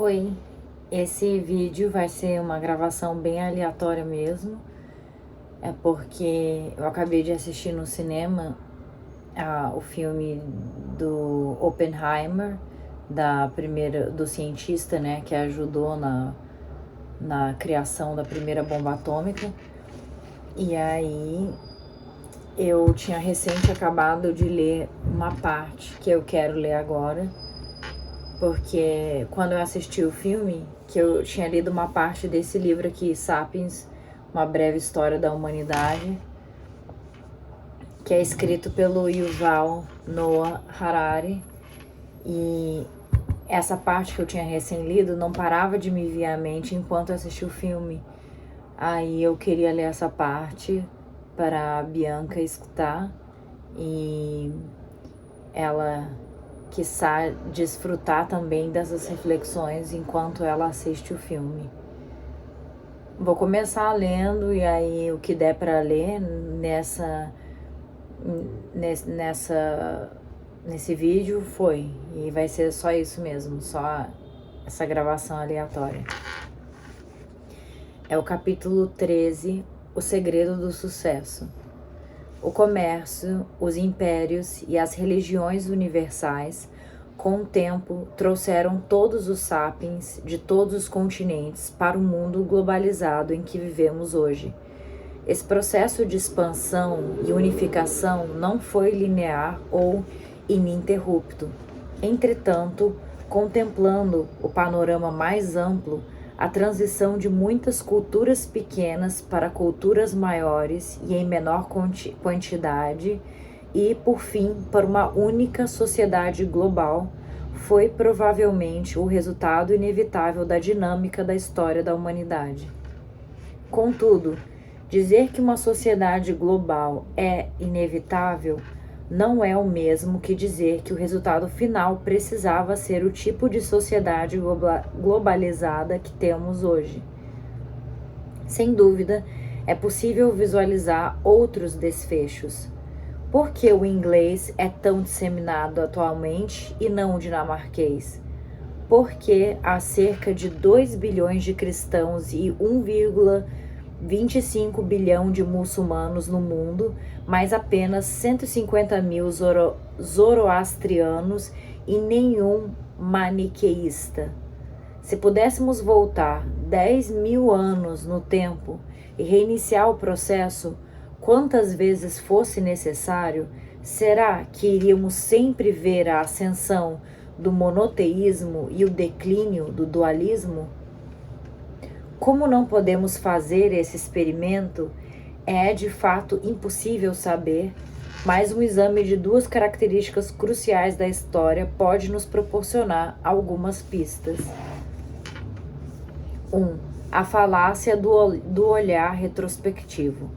Oi, esse vídeo vai ser uma gravação bem aleatória mesmo. É porque eu acabei de assistir no cinema o filme do Oppenheimer, do cientista, né, que ajudou na criação da primeira bomba atômica. E aí eu tinha recente acabado de ler uma parte que eu quero ler agora. Porque quando eu assisti o filme, que eu tinha lido uma parte desse livro aqui, Sapiens, Uma Breve História da Humanidade, que é escrito pelo Yuval Noah Harari, e essa parte que eu tinha recém-lido não parava de me vir à mente enquanto eu assistia o filme. Aí eu queria ler essa parte para a Bianca escutar e ela quiçá desfrutar também dessas reflexões enquanto ela assiste o filme. Vou começar lendo e aí o que der para ler nesse vídeo foi. E vai ser só isso mesmo, só essa gravação aleatória. É o capítulo 13, O Segredo do Sucesso. O comércio, os impérios e as religiões universais, com o tempo, trouxeram todos os sapiens de todos os continentes para o mundo globalizado em que vivemos hoje. Esse processo de expansão e unificação não foi linear ou ininterrupto. Entretanto, contemplando o panorama mais amplo, a transição de muitas culturas pequenas para culturas maiores e em menor quantidade e, por fim, para uma única sociedade global, foi provavelmente o resultado inevitável da dinâmica da história da humanidade. Contudo, dizer que uma sociedade global é inevitável não é o mesmo que dizer que o resultado final precisava ser o tipo de sociedade globalizada que temos hoje. Sem dúvida, é possível visualizar outros desfechos. Por que o inglês é tão disseminado atualmente e não o dinamarquês? Por que há cerca de 2 bilhões de cristãos e 1,25 bilhão de muçulmanos no mundo, mas apenas 150 mil zoroastrianos e nenhum maniqueísta? Se pudéssemos voltar 10 mil anos no tempo e reiniciar o processo, quantas vezes fosse necessário, será que iríamos sempre ver a ascensão do monoteísmo e o declínio do dualismo? Como não podemos fazer esse experimento, é de fato impossível saber, mas um exame de duas características cruciais da história pode nos proporcionar algumas pistas. 1. A falácia do olhar retrospectivo.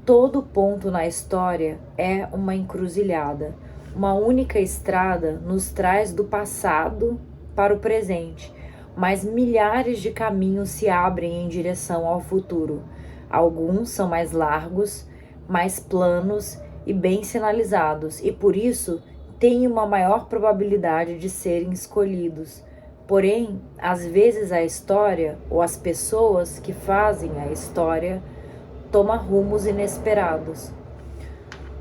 Todo ponto na história é uma encruzilhada. Uma única estrada nos traz do passado para o presente, mas milhares de caminhos se abrem em direção ao futuro. Alguns são mais largos, mais planos e bem sinalizados, e por isso têm uma maior probabilidade de serem escolhidos. Porém, às vezes a história ou as pessoas que fazem a história toma rumos inesperados.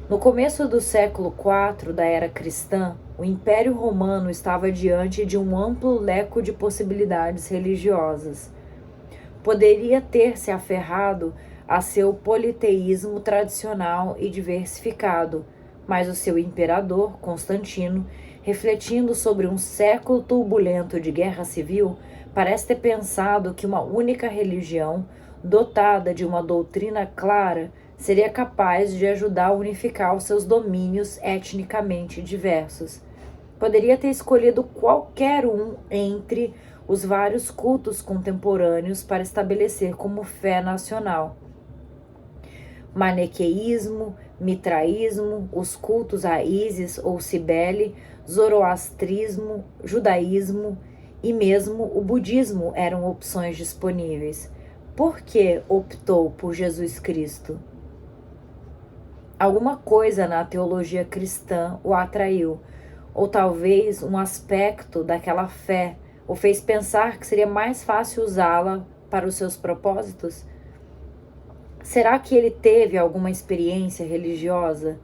No começo do século IV da era cristã, o Império Romano estava diante de um amplo leque de possibilidades religiosas. Poderia ter se aferrado a seu politeísmo tradicional e diversificado, mas o seu imperador, Constantino, refletindo sobre um século turbulento de guerra civil, parece ter pensado que uma única religião, dotada de uma doutrina clara, seria capaz de ajudar a unificar os seus domínios etnicamente diversos. Poderia ter escolhido qualquer um entre os vários cultos contemporâneos para estabelecer como fé nacional. Maniqueísmo, mitraísmo, os cultos a Ísis ou Cibele, zoroastrismo, judaísmo e mesmo o budismo eram opções disponíveis. Por que optou por Jesus Cristo? Alguma coisa na teologia cristã o atraiu, ou talvez um aspecto daquela fé O fez pensar que seria mais fácil usá-la para os seus propósitos? Será que ele teve alguma experiência religiosa?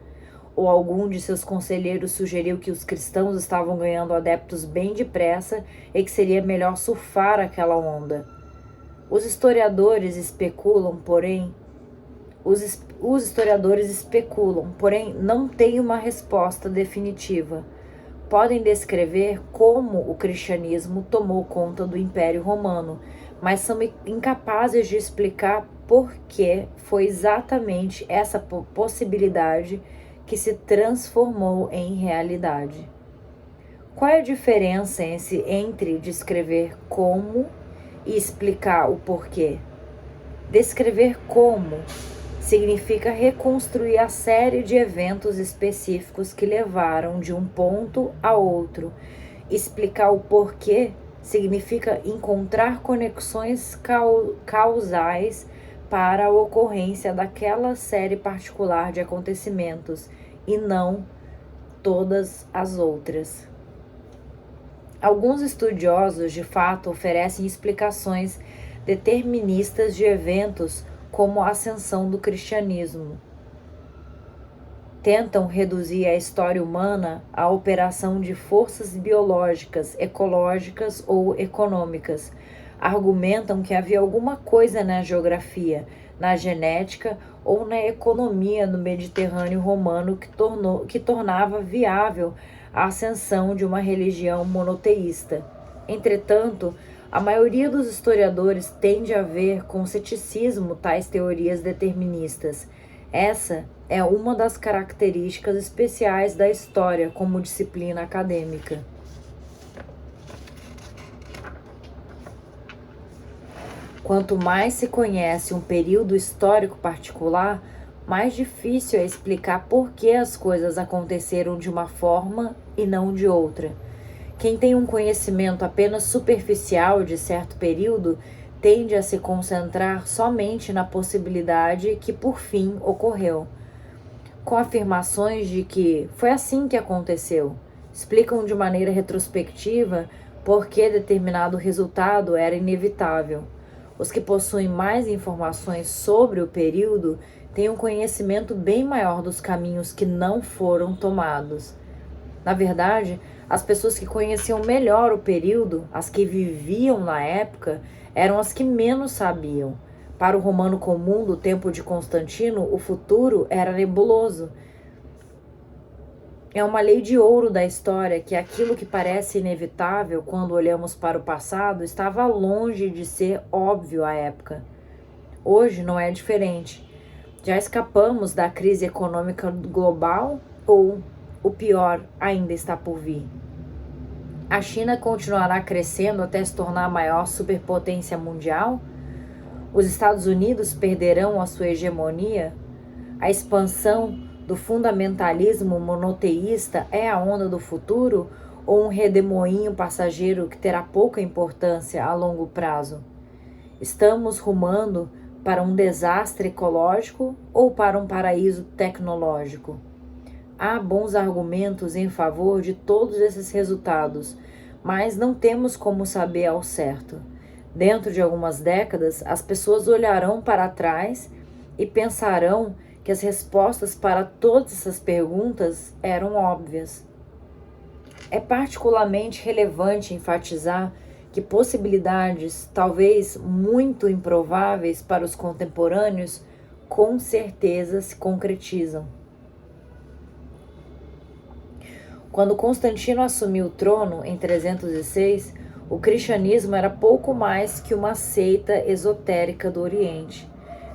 Ou algum de seus conselheiros sugeriu que os cristãos estavam ganhando adeptos bem depressa e que seria melhor surfar aquela onda? Os historiadores especulam, porém, não têm uma resposta definitiva. Podem descrever como o cristianismo tomou conta do Império Romano, mas são incapazes de explicar por que foi exatamente essa possibilidade que se transformou em realidade. Qual é a diferença entre descrever como e explicar o porquê? Descrever como significa reconstruir a série de eventos específicos que levaram de um ponto a outro. Explicar o porquê significa encontrar conexões causais para a ocorrência daquela série particular de acontecimentos e não todas as outras. Alguns estudiosos, de fato, oferecem explicações deterministas de eventos como a ascensão do cristianismo. Tentam reduzir a história humana à operação de forças biológicas, ecológicas ou econômicas. Argumentam que havia alguma coisa na geografia, na genética ou na economia no Mediterrâneo romano que tornava viável a ascensão de uma religião monoteísta. Entretanto, a maioria dos historiadores tende a ver com ceticismo tais teorias deterministas. Essa é uma das características especiais da história como disciplina acadêmica. Quanto mais se conhece um período histórico particular, mais difícil é explicar por que as coisas aconteceram de uma forma e não de outra. Quem tem um conhecimento apenas superficial de certo período tende a se concentrar somente na possibilidade que por fim ocorreu. Com afirmações de que foi assim que aconteceu, explicam de maneira retrospectiva por que determinado resultado era inevitável. Os que possuem mais informações sobre o período têm um conhecimento bem maior dos caminhos que não foram tomados. Na verdade, as pessoas que conheciam melhor o período, as que viviam na época, eram as que menos sabiam. Para o romano comum do tempo de Constantino, o futuro era nebuloso. É uma lei de ouro da história que aquilo que parece inevitável quando olhamos para o passado estava longe de ser óbvio à época. Hoje não é diferente. Já escapamos da crise econômica global ou o pior ainda está por vir? A China continuará crescendo até se tornar a maior superpotência mundial? Os Estados Unidos perderão a sua hegemonia? A expansão do fundamentalismo monoteísta é a onda do futuro ou um redemoinho passageiro que terá pouca importância a longo prazo? Estamos rumando para um desastre ecológico ou para um paraíso tecnológico? Há bons argumentos em favor de todos esses resultados, mas não temos como saber ao certo. Dentro de algumas décadas, as pessoas olharão para trás e pensarão que as respostas para todas essas perguntas eram óbvias. É particularmente relevante enfatizar que possibilidades, talvez muito improváveis para os contemporâneos, com certeza se concretizam. Quando Constantino assumiu o trono em 306, o cristianismo era pouco mais que uma seita esotérica do Oriente.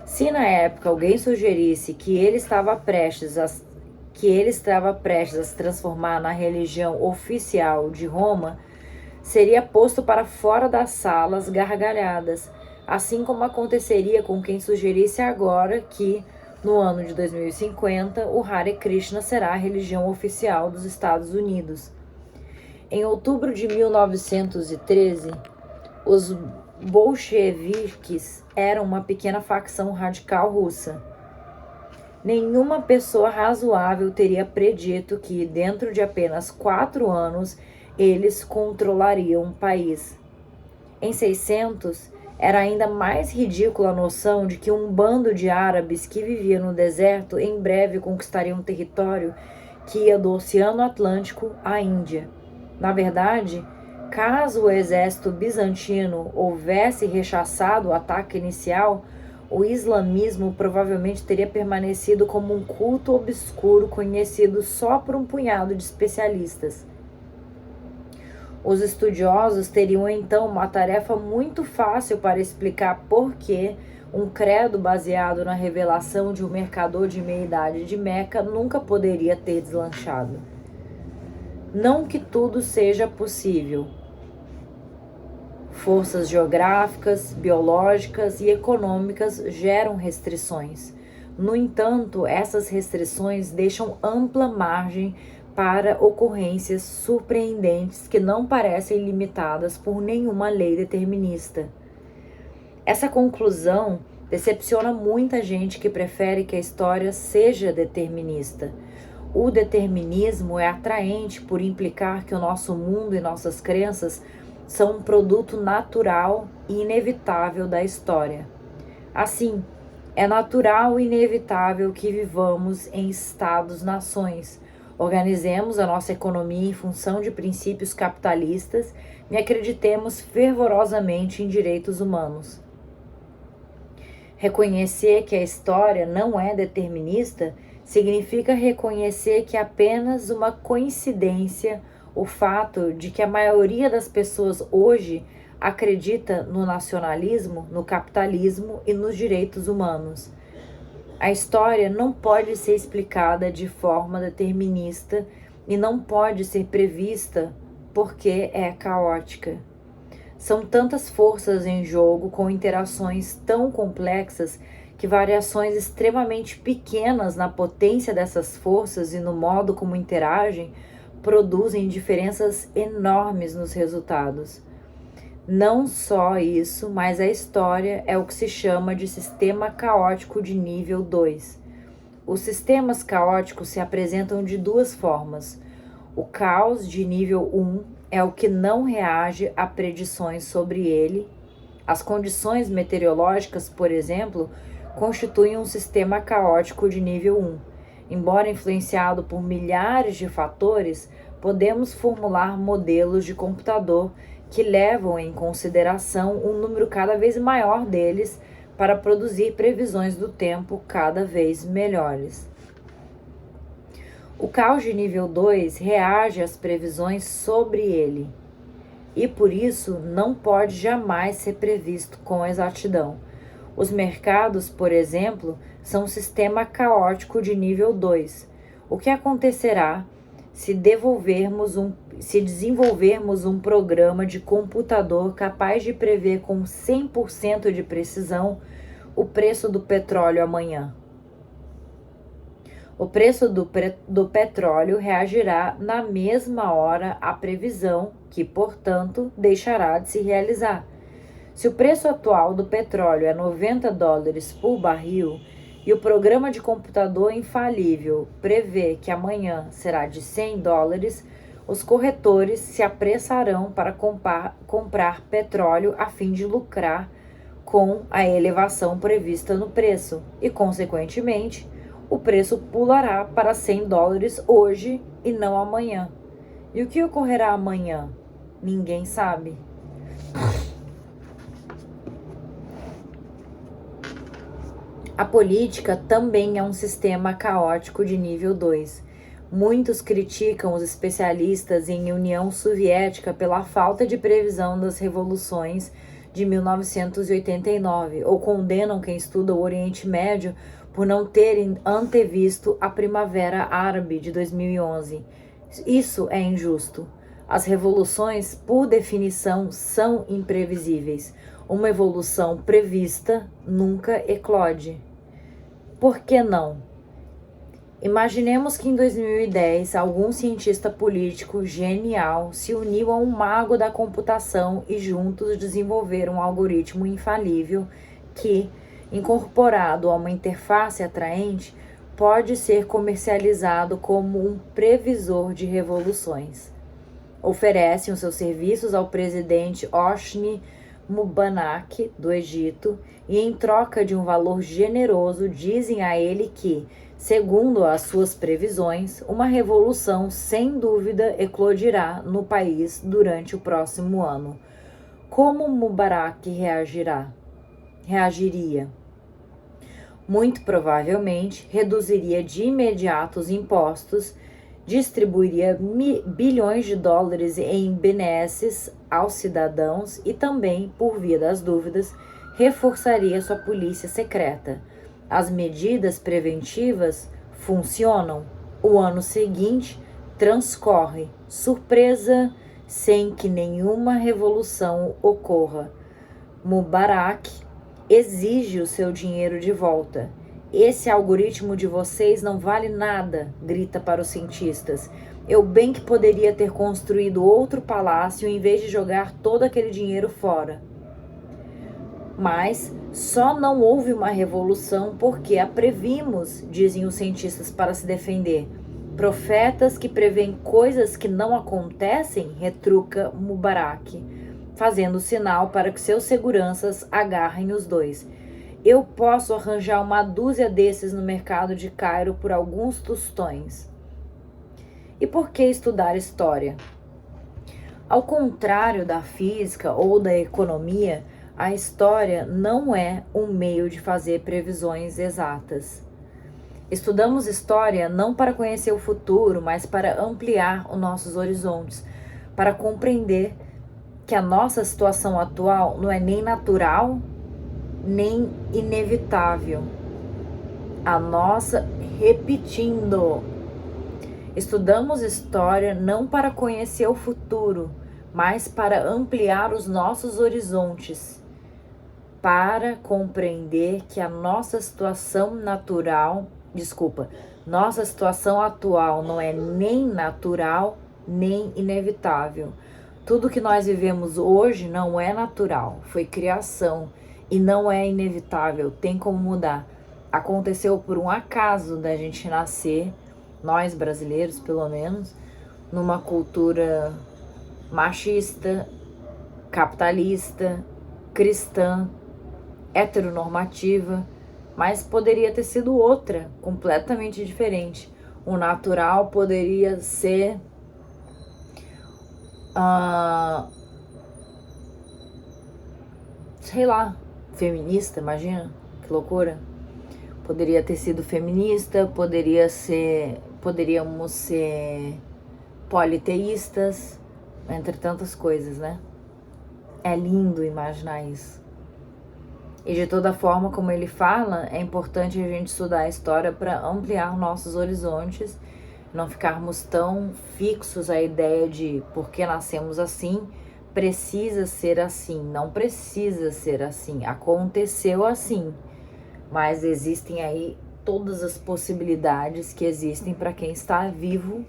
Se na época alguém sugerisse que ele estava prestes a se transformar na religião oficial de Roma, seria posto para fora das salas gargalhadas, assim como aconteceria com quem sugerisse agora que, no ano de 2050, o Hare Krishna será a religião oficial dos Estados Unidos. Em outubro de 1913, os bolcheviques eram uma pequena facção radical russa. Nenhuma pessoa razoável teria predito que, dentro de apenas 4 anos, eles controlariam o país. Em 600, era ainda mais ridícula a noção de que um bando de árabes que vivia no deserto em breve conquistaria um território que ia do Oceano Atlântico à Índia. Na verdade, caso o exército bizantino houvesse rechaçado o ataque inicial, o islamismo provavelmente teria permanecido como um culto obscuro conhecido só por um punhado de especialistas. Os estudiosos teriam então uma tarefa muito fácil para explicar por que um credo baseado na revelação de um mercador de meia-idade de Meca nunca poderia ter deslanchado. Não que tudo seja possível. Forças geográficas, biológicas e econômicas geram restrições. No entanto, essas restrições deixam ampla margem para ocorrências surpreendentes que não parecem limitadas por nenhuma lei determinista. Essa conclusão decepciona muita gente que prefere que a história seja determinista. O determinismo é atraente por implicar que o nosso mundo e nossas crenças são um produto natural e inevitável da história. Assim, é natural e inevitável que vivamos em estados-nações, organizemos a nossa economia em função de princípios capitalistas e acreditemos fervorosamente em direitos humanos. Reconhecer que a história não é determinista significa reconhecer que é apenas uma coincidência o fato de que a maioria das pessoas hoje acredita no nacionalismo, no capitalismo e nos direitos humanos. A história não pode ser explicada de forma determinista e não pode ser prevista porque é caótica. São tantas forças em jogo com interações tão complexas que variações extremamente pequenas na potência dessas forças e no modo como interagem produzem diferenças enormes nos resultados. Não só isso, mas a história é o que se chama de sistema caótico de nível 2. Os sistemas caóticos se apresentam de duas formas. O caos de nível 1 é o que não reage a predições sobre ele. As condições meteorológicas, por exemplo, constituem um sistema caótico de nível 1. Embora influenciado por milhares de fatores, podemos formular modelos de computador que levam em consideração um número cada vez maior deles para produzir previsões do tempo cada vez melhores. O caos de nível 2 reage às previsões sobre ele e, por isso, não pode jamais ser previsto com exatidão. Os mercados, por exemplo, são um sistema caótico de nível 2. O que acontecerá se desenvolvermos um programa de computador capaz de prever com 100% de precisão o preço do petróleo amanhã? O preço do petróleo reagirá na mesma hora à previsão, que, portanto, deixará de se realizar. Se o preço atual do petróleo é $90 por barril e o programa de computador infalível prevê que amanhã será de $100, os corretores se apressarão para comprar petróleo a fim de lucrar com a elevação prevista no preço e, consequentemente, o preço pulará para $100 hoje e não amanhã. E o que ocorrerá amanhã? Ninguém sabe. A política também é um sistema caótico de nível 2. Muitos criticam os especialistas em União Soviética pela falta de previsão das revoluções de 1989, ou condenam quem estuda o Oriente Médio por não terem antevisto a Primavera Árabe de 2011. Isso é injusto. As revoluções, por definição, são imprevisíveis. Uma evolução prevista nunca eclode. Por que não? Imaginemos que em 2010 algum cientista político genial se uniu a um mago da computação e juntos desenvolveram um algoritmo infalível que, incorporado a uma interface atraente, pode ser comercializado como um previsor de revoluções. Oferecem os seus serviços ao presidente Hosni Mubarak do Egito e, em troca de um valor generoso, dizem a ele que, segundo as suas previsões, uma revolução sem dúvida eclodirá no país durante o próximo ano. Como Mubarak reagiria? Muito provavelmente reduziria de imediato os impostos, distribuiria bilhões de dólares em benesses aos cidadãos e também, por via das dúvidas, reforçaria sua polícia secreta. As medidas preventivas funcionam. O ano seguinte transcorre, surpresa, sem que nenhuma revolução ocorra. Mubarak exige o seu dinheiro de volta. Esse algoritmo de vocês não vale nada, grita para os cientistas. Eu bem que poderia ter construído outro palácio em vez de jogar todo aquele dinheiro fora. Mas só não houve uma revolução porque a previmos, dizem os cientistas para se defender. Profetas que preveem coisas que não acontecem, retruca Mubarak, fazendo sinal para que seus seguranças agarrem os dois. Eu posso arranjar uma dúzia desses no mercado de Cairo por alguns tostões. E por que estudar história? Ao contrário da física ou da economia, a história não é um meio de fazer previsões exatas. Estudamos história não para conhecer o futuro, mas para ampliar os nossos horizontes, para compreender que a nossa situação atual não é nem natural, nem inevitável. Repetindo, estudamos história não para conhecer o futuro, mas para ampliar os nossos horizontes, para compreender que a nossa situação atual não é nem natural, nem inevitável. Tudo que nós vivemos hoje não é natural, foi criação e não é inevitável, tem como mudar. Aconteceu por um acaso da gente nascer, nós brasileiros pelo menos, numa cultura machista, capitalista, cristã, heteronormativa, mas poderia ter sido outra, completamente diferente. O natural poderia ser sei lá, feminista, imagina, que loucura. Poderia ter sido feminista, poderíamos ser politeístas, entre tantas coisas, né? É lindo imaginar isso. E de toda forma, como ele fala, é importante a gente estudar a história para ampliar nossos horizontes, não ficarmos tão fixos à ideia de porque nascemos assim, precisa ser assim. Não precisa ser assim, aconteceu assim, mas existem aí todas as possibilidades que existem para quem está vivo,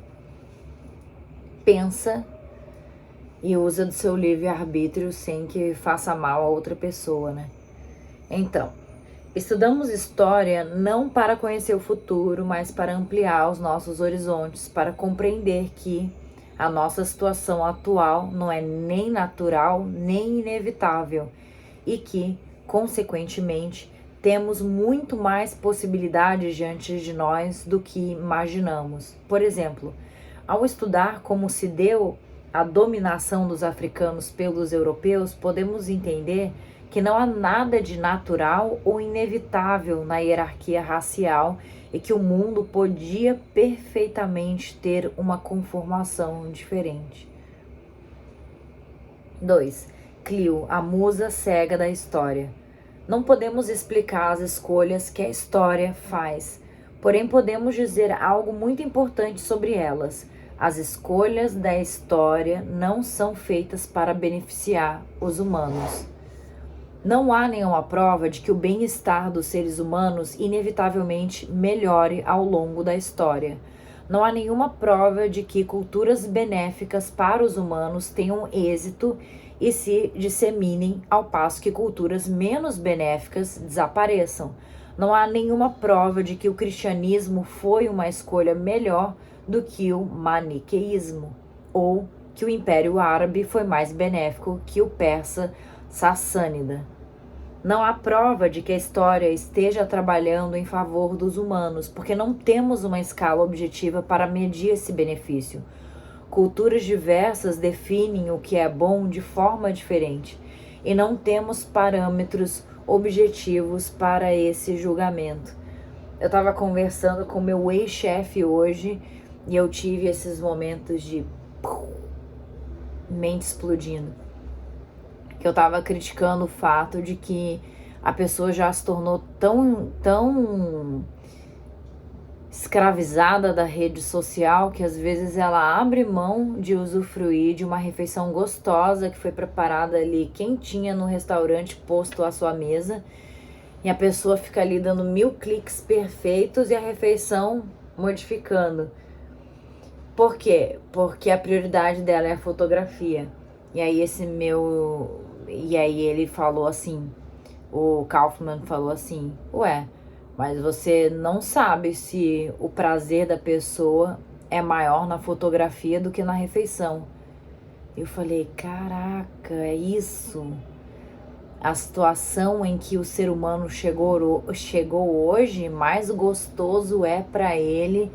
pensa e usa do seu livre-arbítrio sem que faça mal a outra pessoa, né? Então, estudamos história não para conhecer o futuro, mas para ampliar os nossos horizontes, para compreender que a nossa situação atual não é nem natural, nem inevitável e que, consequentemente, temos muito mais possibilidades diante de nós do que imaginamos. Por exemplo, ao estudar como se deu a dominação dos africanos pelos europeus, podemos entender que não há nada de natural ou inevitável na hierarquia racial e que o mundo podia perfeitamente ter uma conformação diferente. 2. Clio, a musa cega da história. Não podemos explicar as escolhas que a história faz, porém podemos dizer algo muito importante sobre elas. As escolhas da história não são feitas para beneficiar os humanos. Não há nenhuma prova de que o bem-estar dos seres humanos inevitavelmente melhore ao longo da história. Não há nenhuma prova de que culturas benéficas para os humanos tenham êxito e se disseminem, ao passo que culturas menos benéficas desapareçam. Não há nenhuma prova de que o cristianismo foi uma escolha melhor do que o maniqueísmo, ou que o Império Árabe foi mais benéfico que o persa sassânida. Não há prova de que a história esteja trabalhando em favor dos humanos, porque não temos uma escala objetiva para medir esse benefício. Culturas diversas definem o que é bom de forma diferente, e não temos parâmetros objetivos para esse julgamento. Eu estava conversando com meu ex-chefe hoje e eu tive esses momentos de mente explodindo. Que eu estava criticando o fato de que a pessoa já se tornou tão escravizada da rede social que às vezes ela abre mão de usufruir de uma refeição gostosa que foi preparada ali quentinha no restaurante posto à sua mesa, e a pessoa fica ali dando 1000 cliques perfeitos e a refeição modificando. Por quê? Porque a prioridade dela é a fotografia. E aí ele falou assim, o Kaufman falou assim, ué, mas você não sabe se o prazer da pessoa é maior na fotografia do que na refeição. Eu falei, caraca, é isso. A situação em que o ser humano chegou hoje, mais gostoso é para ele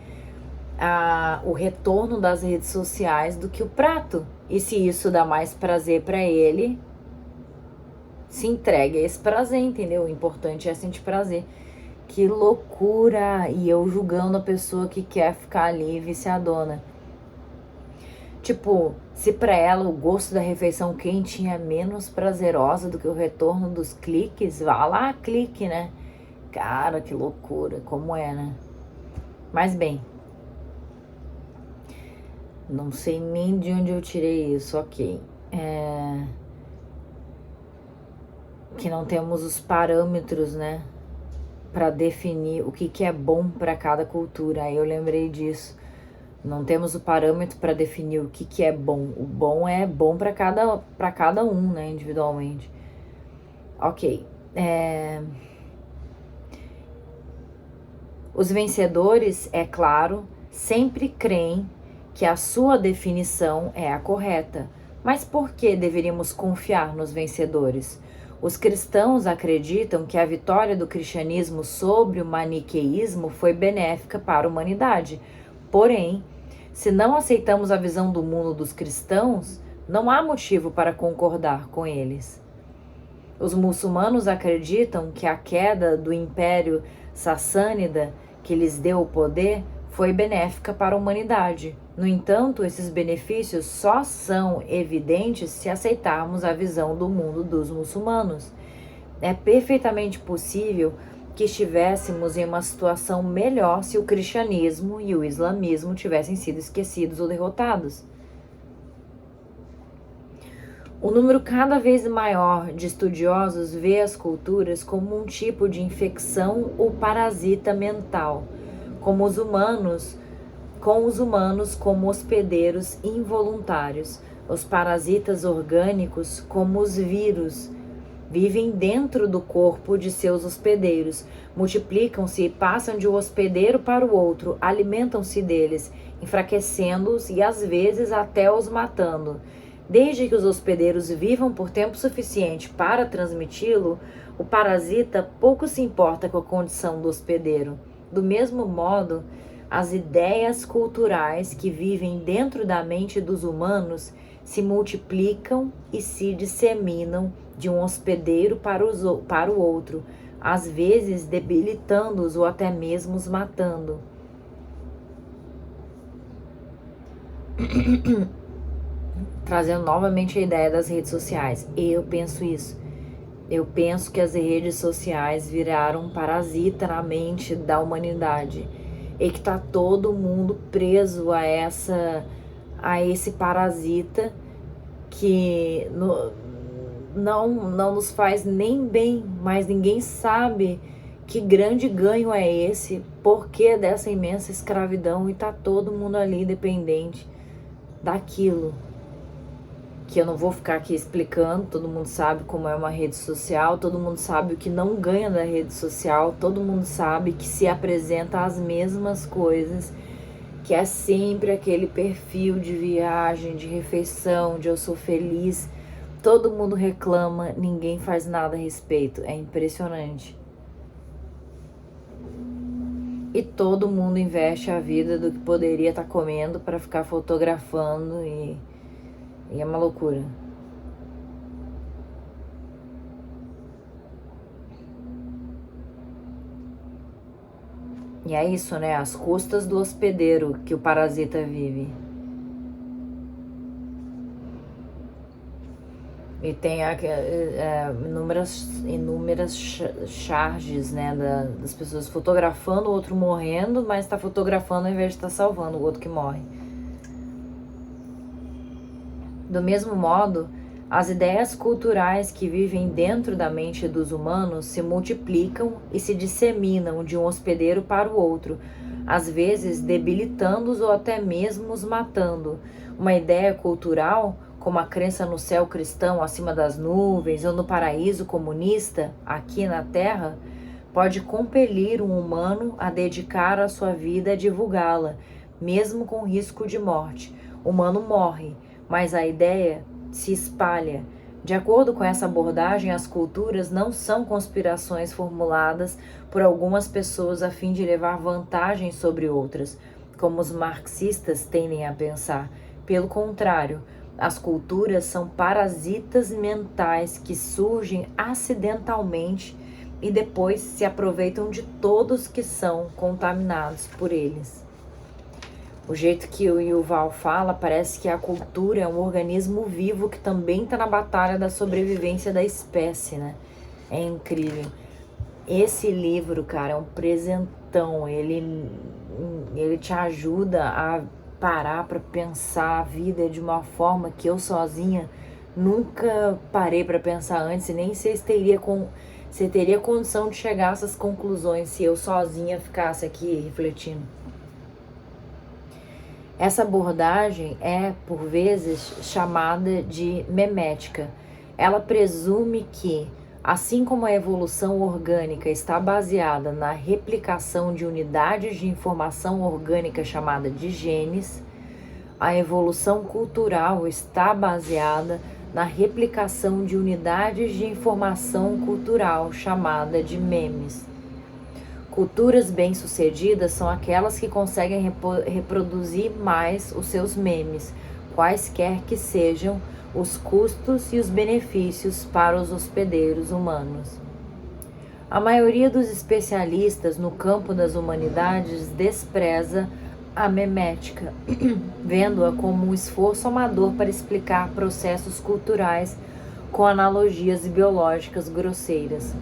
o retorno das redes sociais do que o prato. E se isso dá mais prazer para ele, se entregue a esse prazer, entendeu? O importante é sentir prazer. Que loucura! E eu julgando a pessoa que quer ficar ali viciadona. Tipo, se pra ela o gosto da refeição quente é menos prazerosa do que o retorno dos cliques, vá lá, clique, né? Cara, que loucura, como é, né? Mas bem, não sei nem de onde eu tirei isso, ok. Que não temos os parâmetros, né? Pra definir o que é bom pra cada cultura. Aí eu lembrei disso. Não temos o parâmetro para definir o que é bom. O bom é bom para cada um, né, individualmente. Ok. Os vencedores, é claro, sempre creem que a sua definição é a correta. Mas por que deveríamos confiar nos vencedores? Os cristãos acreditam que a vitória do cristianismo sobre o maniqueísmo foi benéfica para a humanidade. Porém, se não aceitamos a visão do mundo dos cristãos, não há motivo para concordar com eles. Os muçulmanos acreditam que a queda do Império Sassânida, que lhes deu o poder, foi benéfica para a humanidade. No entanto, esses benefícios só são evidentes se aceitarmos a visão do mundo dos muçulmanos. É perfeitamente possível que estivéssemos em uma situação melhor se o cristianismo e o islamismo tivessem sido esquecidos ou derrotados. O número cada vez maior de estudiosos vê as culturas como um tipo de infecção ou parasita mental, com os humanos como hospedeiros involuntários. Os parasitas orgânicos, como os vírus, vivem dentro do corpo de seus hospedeiros, multiplicam-se e passam de um hospedeiro para o outro, alimentam-se deles, enfraquecendo-os e às vezes até os matando. Desde que os hospedeiros vivam por tempo suficiente para transmiti-lo, o parasita pouco se importa com a condição do hospedeiro. Do mesmo modo, as ideias culturais que vivem dentro da mente dos humanos se multiplicam e se disseminam de um hospedeiro para o outro, às vezes debilitando-os ou até mesmo os matando. Trazendo novamente a ideia das redes sociais. Eu penso isso. Eu penso que as redes sociais viraram um parasita na mente da humanidade e que tá todo mundo preso a esse parasita que não nos faz nem bem, mas ninguém sabe que grande ganho é esse, porquê dessa imensa escravidão, e tá todo mundo ali dependente daquilo. Que eu não vou ficar aqui explicando, todo mundo sabe como é uma rede social, todo mundo sabe o que não ganha da rede social, todo mundo sabe que se apresenta as mesmas coisas, que é sempre aquele perfil de viagem, de refeição, de eu sou feliz. todo mundo reclama, ninguém faz nada a respeito. É impressionante. E todo mundo investe a vida do que poderia estar comendo para ficar fotografando e é uma loucura. E é isso, né? Às custas do hospedeiro que o parasita vive. E tem inúmeras charges, né, das pessoas fotografando o outro morrendo, mas está fotografando ao invés de estar salvando o outro que morre. Do mesmo modo, as ideias culturais que vivem dentro da mente dos humanos se multiplicam e se disseminam de um hospedeiro para o outro, às vezes debilitando-os ou até mesmo os matando. Uma ideia cultural, como a crença no céu cristão acima das nuvens ou no paraíso comunista aqui na Terra, pode compelir um humano a dedicar a sua vida a divulgá-la, mesmo com risco de morte. O humano morre, mas a ideia se espalha. De acordo com essa abordagem, as culturas não são conspirações formuladas por algumas pessoas a fim de levar vantagem sobre outras, como os marxistas tendem a pensar. Pelo contrário, as culturas são parasitas mentais que surgem acidentalmente e depois se aproveitam de todos que são contaminados por eles. O jeito que o Yuval fala, parece que a cultura é um organismo vivo que também está na batalha da sobrevivência da espécie, né? É incrível. Esse livro, cara, é um presentão. Ele te ajuda a parar para pensar a vida de uma forma que eu sozinha nunca parei para pensar antes, e nem sei se teria condição de chegar a essas conclusões se eu sozinha ficasse aqui refletindo. Essa abordagem é, por vezes, chamada de memética. Ela presume que, assim como a evolução orgânica está baseada na replicação de unidades de informação orgânica chamada de genes, a evolução cultural está baseada na replicação de unidades de informação cultural chamada de memes. Culturas bem-sucedidas são aquelas que conseguem reproduzir mais os seus memes, quaisquer que sejam os custos e os benefícios para os hospedeiros humanos. A maioria dos especialistas no campo das humanidades despreza a memética, vendo-a como um esforço amador para explicar processos culturais com analogias biológicas grosseiras.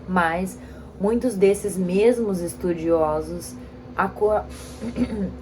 Mas muitos desses mesmos estudiosos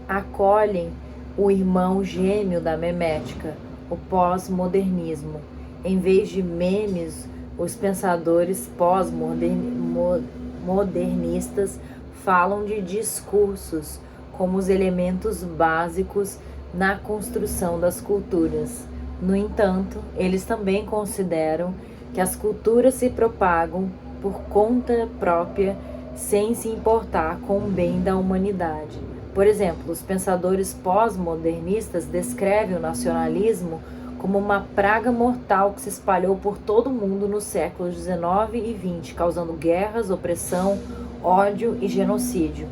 acolhem o irmão gêmeo da memética, o pós-modernismo. Em vez de memes, os pensadores pós-modernistas falam de discursos como os elementos básicos na construção das culturas. No entanto, eles também consideram que as culturas se propagam por conta própria, sem se importar com o bem da humanidade. Por exemplo, os pensadores pós-modernistas descrevem o nacionalismo como uma praga mortal que se espalhou por todo o mundo nos séculos XIX e XX, causando guerras, opressão, ódio e genocídio.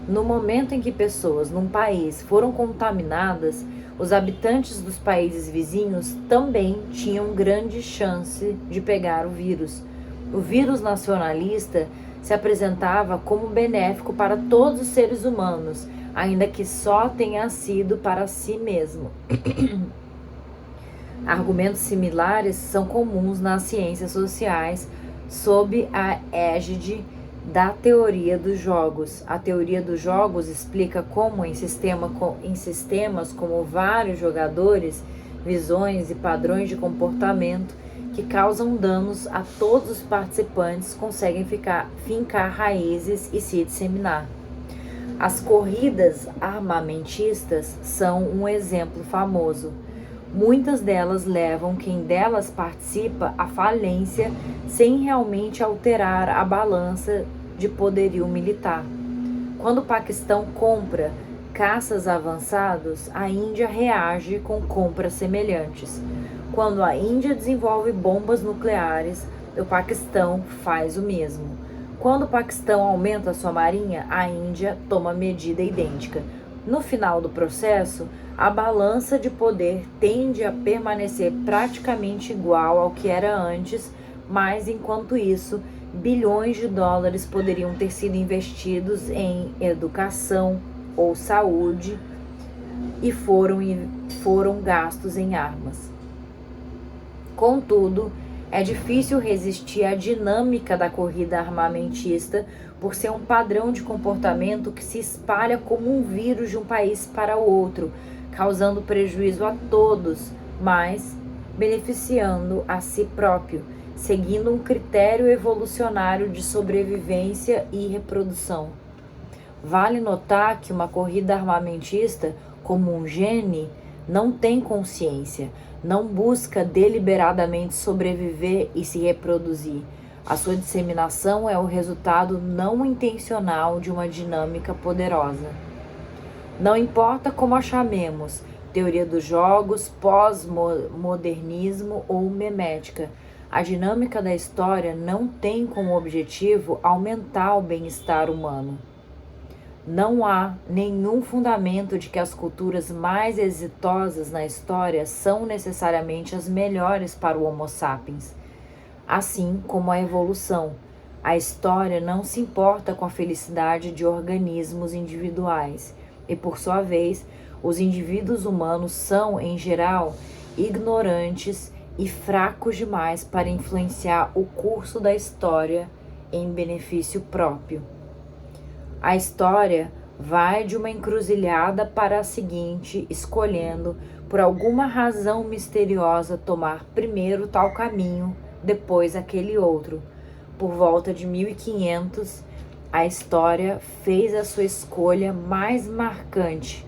No momento em que pessoas num país foram contaminadas, os habitantes dos países vizinhos também tinham grande chance de pegar o vírus. O vírus nacionalista se apresentava como benéfico para todos os seres humanos, ainda que só tenha sido para si mesmo. Argumentos similares são comuns nas ciências sociais sob a égide da teoria dos jogos. A teoria dos jogos explica como em sistemas como vários jogadores, visões e padrões de comportamento que causam danos a todos os participantes conseguem fincar raízes e se disseminar. As corridas armamentistas são um exemplo famoso. Muitas delas levam quem delas participa à falência sem realmente alterar a balança de poderio militar. Quando o Paquistão compra caças avançados, a Índia reage com compras semelhantes. Quando a Índia desenvolve bombas nucleares, o Paquistão faz o mesmo. Quando o Paquistão aumenta sua marinha, a Índia toma medida idêntica. No final do processo, a balança de poder tende a permanecer praticamente igual ao que era antes, mas enquanto isso, bilhões de dólares poderiam ter sido investidos em educação ou saúde e foram gastos em armas. Contudo, é difícil resistir à dinâmica da corrida armamentista por ser um padrão de comportamento que se espalha como um vírus de um país para o outro, causando prejuízo a todos, mas beneficiando a si próprio, seguindo um critério evolucionário de sobrevivência e reprodução. Vale notar que uma corrida armamentista, como um gene, não tem consciência, não busca deliberadamente sobreviver e se reproduzir. A sua disseminação é o resultado não intencional de uma dinâmica poderosa. Não importa como a chamemos, teoria dos jogos, pós-modernismo ou memética, a dinâmica da história não tem como objetivo aumentar o bem-estar humano. Não há nenhum fundamento de que as culturas mais exitosas na história são necessariamente as melhores para o Homo sapiens. Assim como a evolução, a história não se importa com a felicidade de organismos individuais e, por sua vez, os indivíduos humanos são, em geral, ignorantes e fracos demais para influenciar o curso da história em benefício próprio. A história vai de uma encruzilhada para a seguinte, escolhendo, por alguma razão misteriosa, tomar primeiro tal caminho, depois aquele outro. Por volta de 1500, a história fez a sua escolha mais marcante,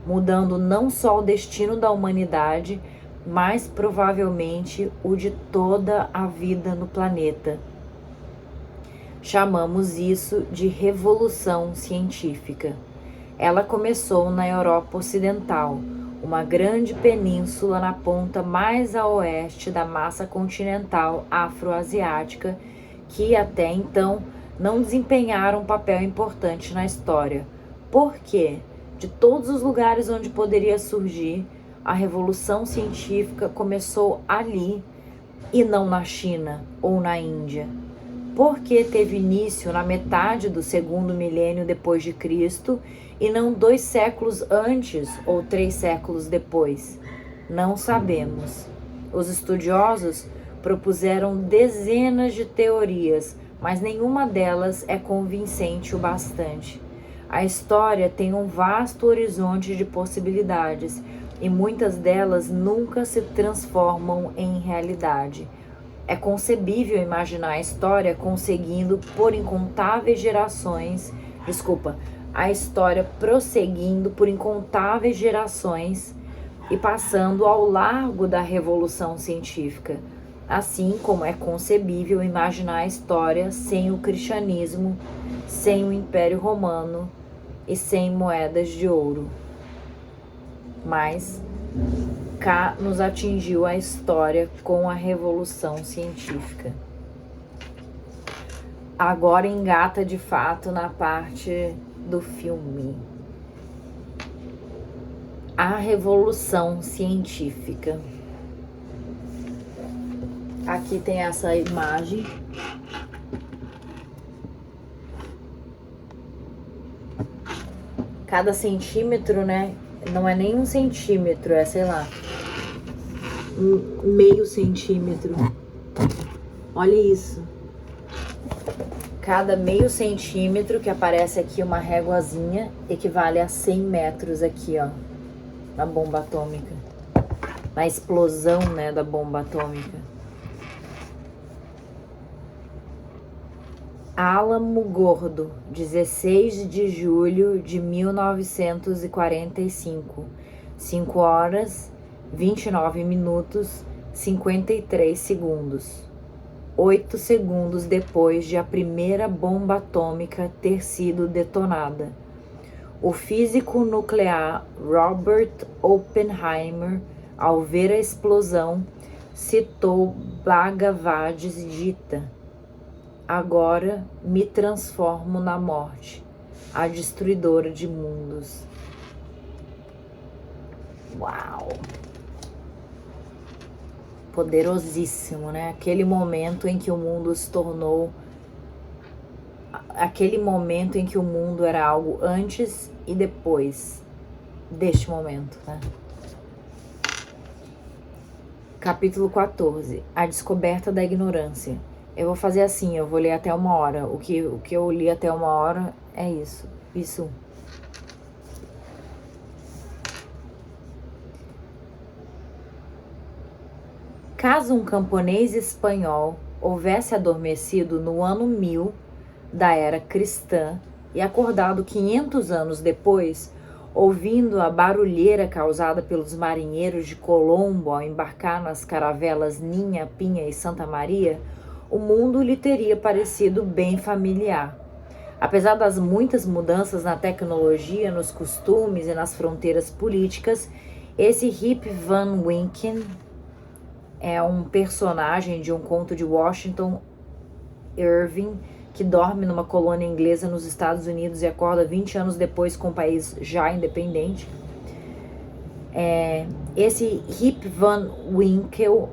mudando não só o destino da humanidade, mas provavelmente o de toda a vida no planeta. Chamamos isso de Revolução Científica. Ela começou na Europa Ocidental, uma grande península na ponta mais a oeste da massa continental afro-asiática, que até então não desempenharam um papel importante na história. Por quê? De todos os lugares onde poderia surgir, a Revolução Científica começou ali e não na China ou na Índia. Porque teve início na metade do segundo milênio depois de Cristo e não 2 séculos antes ou 3 séculos depois? Não sabemos. Os estudiosos propuseram dezenas de teorias, mas nenhuma delas é convincente o bastante. A história tem um vasto horizonte de possibilidades e muitas delas nunca se transformam em realidade. É concebível imaginar a história a história prosseguindo por incontáveis gerações e passando ao largo da Revolução Científica, assim como é concebível imaginar a história sem o cristianismo, sem o Império Romano e sem moedas de ouro. Mas cá nos atingiu a história com a Revolução Científica. Agora engata de fato na parte do filme. A Revolução Científica. Aqui tem essa imagem. Cada centímetro, né? Não é nem 1 centímetro, é, sei lá, meio centímetro. Olha isso. Cada meio centímetro que aparece aqui uma réguazinha equivale a 100 metros aqui, ó, na bomba atômica. Na explosão, né, da bomba atômica. Álamo Gordo, 16 de julho de 1945, 5 horas, 29 minutos, 53 segundos. 8 segundos depois de a primeira bomba atômica ter sido detonada. O físico nuclear Robert Oppenheimer, ao ver a explosão, citou Bhagavad Gita. Agora me transformo na morte, a destruidora de mundos. Uau! Poderosíssimo, né? Aquele momento em que o mundo se tornou... Aquele momento em que o mundo era algo antes e depois deste momento, né? Capítulo 14. A descoberta da ignorância. Eu vou fazer assim, eu vou ler até 1 hora. O que eu li até 1 hora é isso. Isso. Caso um camponês espanhol houvesse adormecido no ano 1000 da era cristã e acordado 500 anos depois, ouvindo a barulheira causada pelos marinheiros de Colombo ao embarcar nas caravelas Ninha, Pinha e Santa Maria, o mundo lhe teria parecido bem familiar. Apesar das muitas mudanças na tecnologia, nos costumes e nas fronteiras políticas, esse Rip Van Winkle é um personagem de um conto de Washington Irving que dorme numa colônia inglesa nos Estados Unidos e acorda 20 anos depois com o país já independente. Esse Rip Van Winkle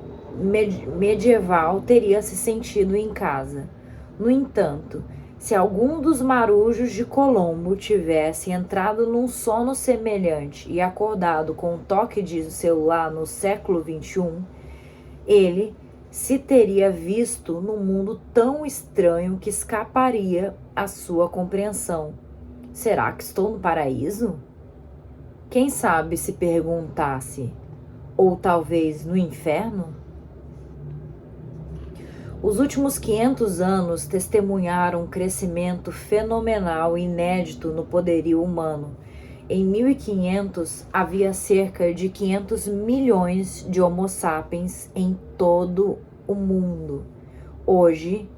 medieval teria se sentido em casa. No entanto, se algum dos marujos de Colombo tivesse entrado num sono semelhante e acordado com um toque de celular no século XXI, ele se teria visto num mundo tão estranho que escaparia à sua compreensão. Será que estou no paraíso? Quem sabe se perguntasse, ou talvez no inferno? Os últimos 500 anos testemunharam um crescimento fenomenal e inédito no poderio humano. Em 1500, havia cerca de 500 milhões de Homo sapiens em todo o mundo. Hoje,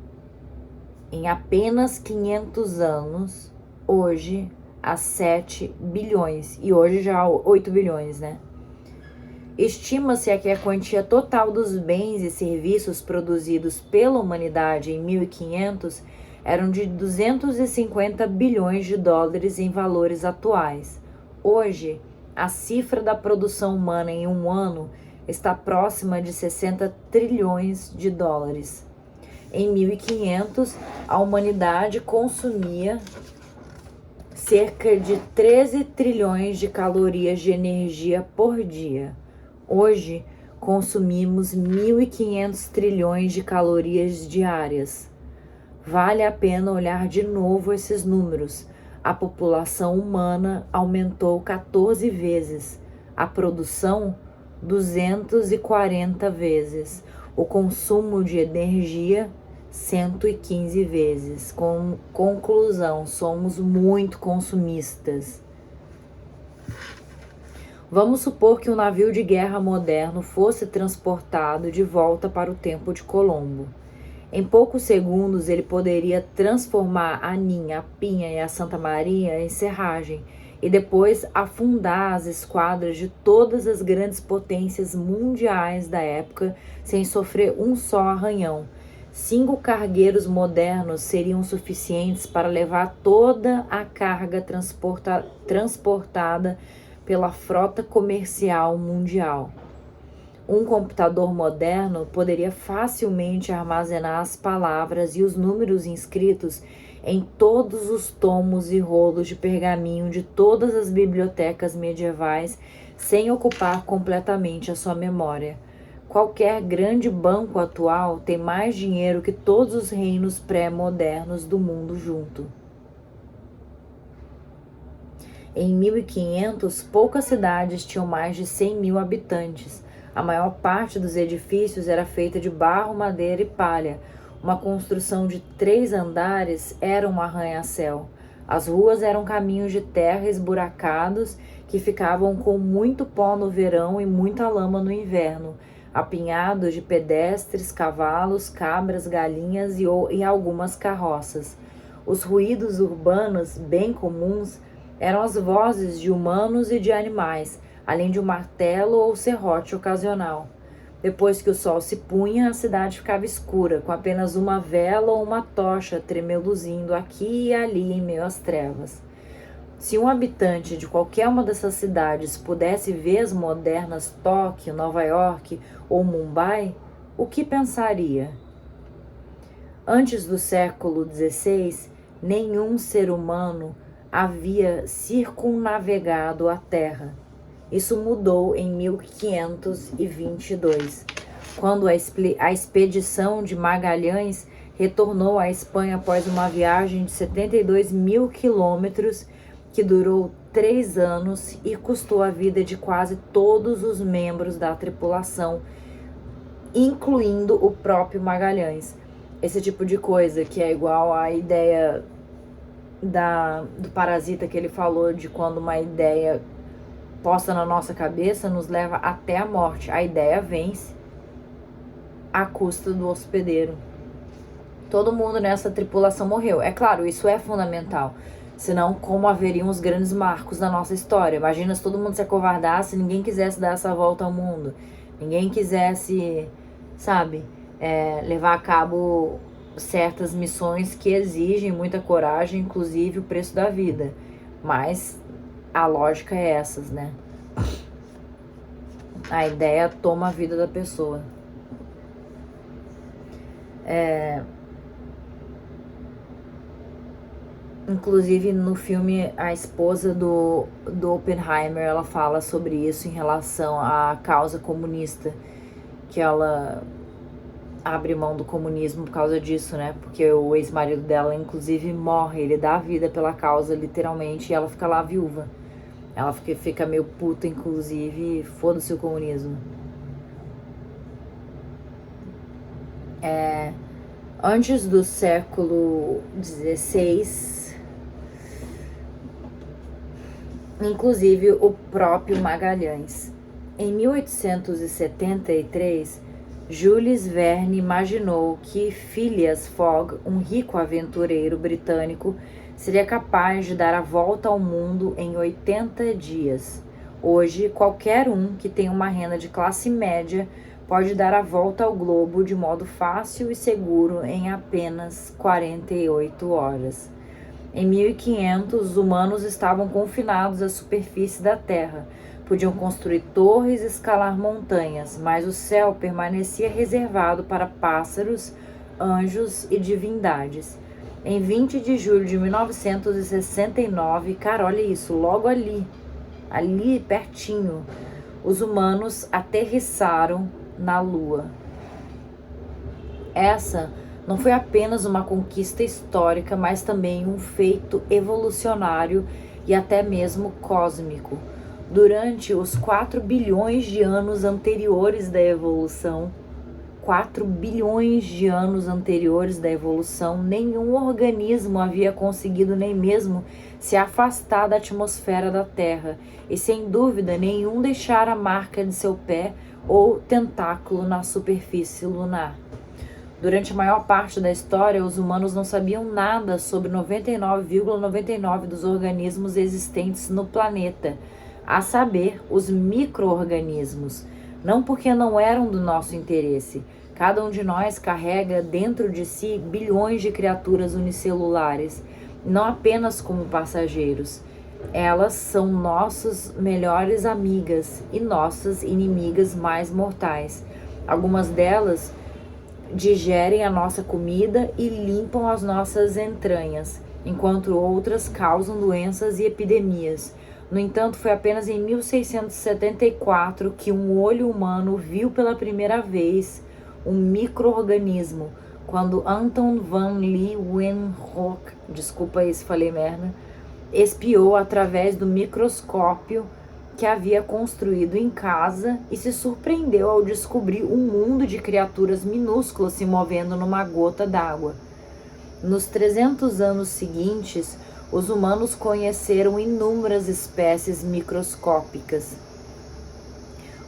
em apenas 500 anos, hoje há 7 bilhões. E hoje já há 8 bilhões, né? Estima-se que a quantia total dos bens e serviços produzidos pela humanidade em 1500 eram de 250 bilhões de dólares em valores atuais. Hoje, a cifra da produção humana em um ano está próxima de 60 trilhões de dólares. Em 1500, a humanidade consumia cerca de 13 trilhões de calorias de energia por dia. Hoje, consumimos 1.500 trilhões de calorias diárias. Vale a pena olhar de novo esses números. A população humana aumentou 14 vezes, a produção 240 vezes, o consumo de energia 115 vezes. Conclusão, somos muito consumistas. Vamos supor que um navio de guerra moderno fosse transportado de volta para o tempo de Colombo. Em poucos segundos, ele poderia transformar a Ninha, a Pinha e a Santa Maria em serragem e depois afundar as esquadras de todas as grandes potências mundiais da época sem sofrer um só arranhão. 5 cargueiros modernos seriam suficientes para levar toda a carga transportada pela frota comercial mundial. Um computador moderno poderia facilmente armazenar as palavras e os números inscritos em todos os tomos e rolos de pergaminho de todas as bibliotecas medievais sem ocupar completamente a sua memória. Qualquer grande banco atual tem mais dinheiro que todos os reinos pré-modernos do mundo junto. Em 1500, poucas cidades tinham mais de 100 mil habitantes. A maior parte dos edifícios era feita de barro, madeira e palha. Uma construção de 3 andares era um arranha-céu. As ruas eram caminhos de terra esburacados que ficavam com muito pó no verão e muita lama no inverno, apinhados de pedestres, cavalos, cabras, galinhas e algumas carroças. Os ruídos urbanos bem comuns eram as vozes de humanos e de animais, além de um martelo ou serrote ocasional. Depois que o sol se punha, a cidade ficava escura, com apenas uma vela ou uma tocha tremeluzindo aqui e ali em meio às trevas. Se um habitante de qualquer uma dessas cidades pudesse ver as modernas Tóquio, Nova York ou Mumbai, o que pensaria? Antes do século XVI, nenhum ser humano havia circunnavegado a Terra. Isso mudou em 1522, quando a expedição de Magalhães retornou à Espanha após uma viagem de 72 mil quilômetros que durou 3 anos e custou a vida de quase todos os membros da tripulação, incluindo o próprio Magalhães. Esse tipo de coisa que é igual à ideia do parasita que ele falou, de quando uma ideia posta na nossa cabeça nos leva até a morte. A ideia vence à custa do hospedeiro. Todo mundo nessa tripulação morreu. É claro, isso é fundamental. Senão, como haveriam os grandes marcos da nossa história? Imagina se todo mundo se acovardasse, ninguém quisesse dar essa volta ao mundo. Ninguém quisesse, sabe, levar a cabo certas missões que exigem muita coragem, inclusive o preço da vida. Mas a lógica é essas, né? A ideia toma a vida da pessoa. Inclusive no filme, a esposa do Oppenheimer, ela fala sobre isso em relação à causa comunista, que ela abre mão do comunismo por causa disso, né? Porque o ex-marido dela, inclusive, morre, ele dá a vida pela causa, literalmente, e ela fica lá viúva. Ela fica meio puta, inclusive, foda-se o comunismo. Antes do século XVI, inclusive o próprio Magalhães. Em 1873, Jules Verne imaginou que Phileas Fogg, um rico aventureiro britânico, seria capaz de dar a volta ao mundo em 80 dias. Hoje, qualquer um que tenha uma renda de classe média pode dar a volta ao globo de modo fácil e seguro em apenas 48 horas. Em 1500, os humanos estavam confinados à superfície da Terra. Podiam construir torres e escalar montanhas, mas o céu permanecia reservado para pássaros, anjos e divindades. Em 20 de julho de 1969, cara, olha isso, logo ali pertinho, os humanos aterrissaram na Lua. Essa não foi apenas uma conquista histórica, mas também um feito evolucionário e até mesmo cósmico. Durante os 4 bilhões de anos anteriores da evolução, 4 bilhões de anos anteriores da evolução, nenhum organismo havia conseguido nem mesmo se afastar da atmosfera da Terra e, sem dúvida, nenhum deixar a marca de seu pé ou tentáculo na superfície lunar. Durante a maior parte da história, os humanos não sabiam nada sobre 99,99% dos organismos existentes no planeta, a saber, os micro-organismos. Não porque não eram do nosso interesse. Cada um de nós carrega dentro de si bilhões de criaturas unicelulares, não apenas como passageiros. Elas são nossas melhores amigas e nossas inimigas mais mortais. Algumas delas digerem a nossa comida e limpam as nossas entranhas, enquanto outras causam doenças e epidemias. No entanto, foi apenas em 1674 que um olho humano viu pela primeira vez um micro-organismo, quando Anton van Leeuwenhoek, desculpa aí se falei merda, espiou através do microscópio que havia construído em casa e se surpreendeu ao descobrir um mundo de criaturas minúsculas se movendo numa gota d'água. Nos 300 anos seguintes, os humanos conheceram inúmeras espécies microscópicas.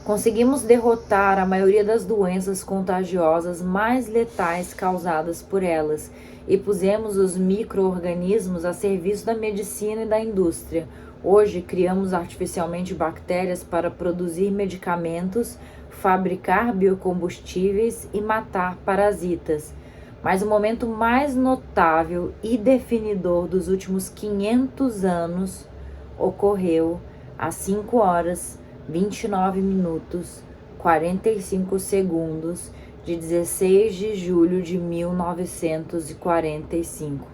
Conseguimos derrotar a maioria das doenças contagiosas mais letais causadas por elas e pusemos os micro-organismos a serviço da medicina e da indústria. Hoje, criamos artificialmente bactérias para produzir medicamentos, fabricar biocombustíveis e matar parasitas. Mas o momento mais notável e definidor dos últimos 500 anos ocorreu às 5 horas, 29 minutos, 45 segundos de 16 de julho de 1945.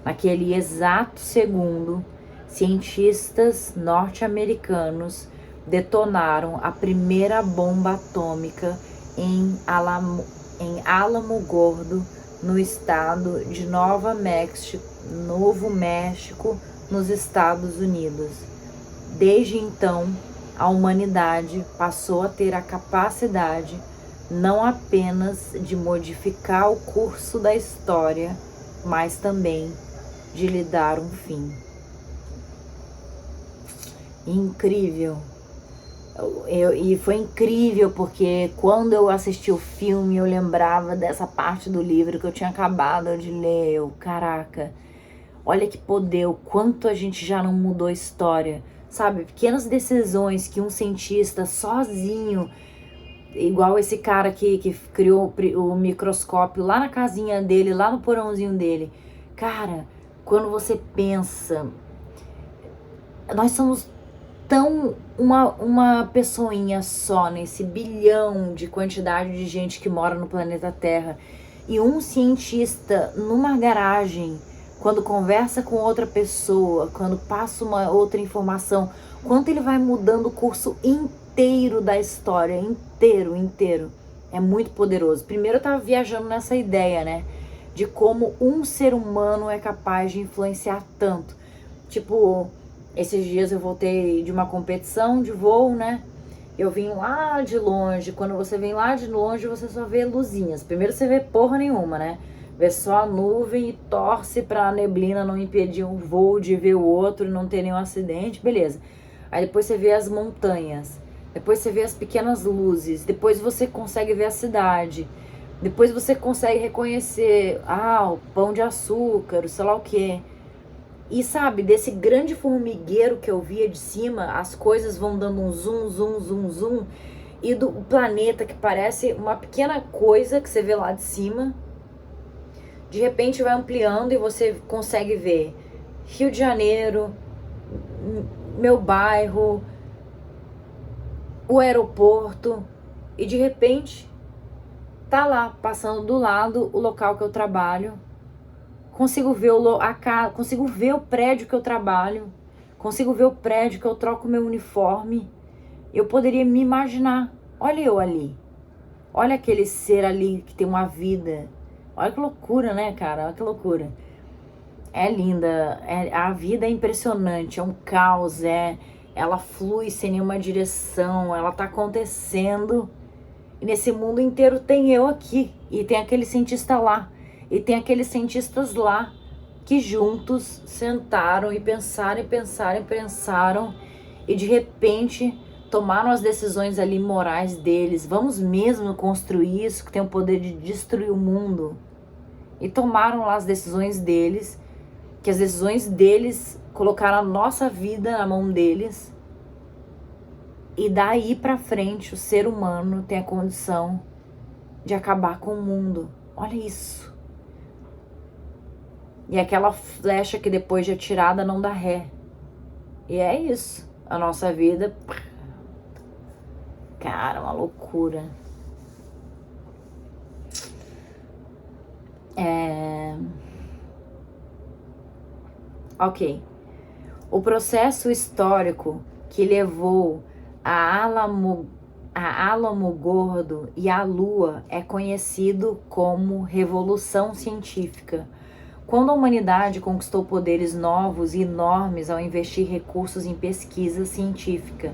Naquele exato segundo, cientistas norte-americanos detonaram a primeira bomba atômica em Alamo Gordo, no estado de Novo México, nos Estados Unidos. Desde então, a humanidade passou a ter a capacidade não apenas de modificar o curso da história, mas também de lhe dar um fim. Incrível. E foi incrível porque quando eu assisti o filme eu lembrava dessa parte do livro que eu tinha acabado de ler. Caraca, olha que poder, o quanto a gente já não mudou a história, sabe? Pequenas decisões que um cientista sozinho, igual esse cara que criou o microscópio lá na casinha dele, lá no porãozinho dele. Cara, quando você pensa, nós somos tão uma pessoinha só nesse bilhão de quantidade de gente que mora no planeta Terra, e um cientista numa garagem, quando conversa com outra pessoa, quando passa uma outra informação, quanto ele vai mudando o curso inteiro da história, inteiro. É muito poderoso. Primeiro eu tava viajando nessa ideia, né, de como um ser humano é capaz de influenciar tanto. Tipo, esses dias eu voltei de uma competição de voo, né? Eu vim lá de longe. Quando você vem lá de longe, você só vê luzinhas. Primeiro você vê porra nenhuma, né? Vê só a nuvem e torce pra neblina não impedir um voo de ver o outro e não ter nenhum acidente. Beleza. Aí depois você vê as montanhas. Depois você vê as pequenas luzes. Depois você consegue ver a cidade. Depois você consegue reconhecer, o pão de açúcar, o sei lá o quê. E sabe, desse grande formigueiro que eu via de cima, as coisas vão dando um zoom. E do planeta que parece uma pequena coisa que você vê lá de cima, de repente vai ampliando e você consegue ver Rio de Janeiro, meu bairro, o aeroporto. E de repente tá lá, passando do lado o local que eu trabalho. Consigo ver consigo ver o prédio que eu trabalho, consigo ver o prédio que eu troco meu uniforme. Eu poderia me imaginar, olha eu ali, olha aquele ser ali que tem uma vida. Olha que loucura, né, cara? Olha que loucura. É linda, a vida é impressionante, é um caos, ela flui sem nenhuma direção, ela tá acontecendo. E nesse mundo inteiro tem eu aqui, e tem aquele cientista lá. E tem aqueles cientistas lá que juntos sentaram e pensaram e de repente tomaram as decisões ali morais deles. Vamos mesmo construir isso que tem o poder de destruir o mundo? E tomaram lá as decisões deles, que as decisões deles colocaram a nossa vida na mão deles. E daí pra frente o ser humano tem a condição de acabar com o mundo. Olha isso. E aquela flecha que depois de atirada não dá ré. E é isso. A nossa vida. Cara, uma loucura. Ok. O processo histórico que levou a Alamo Gordo e a Lua é conhecido como Revolução Científica. Quando a humanidade conquistou poderes novos e enormes ao investir recursos em pesquisa científica,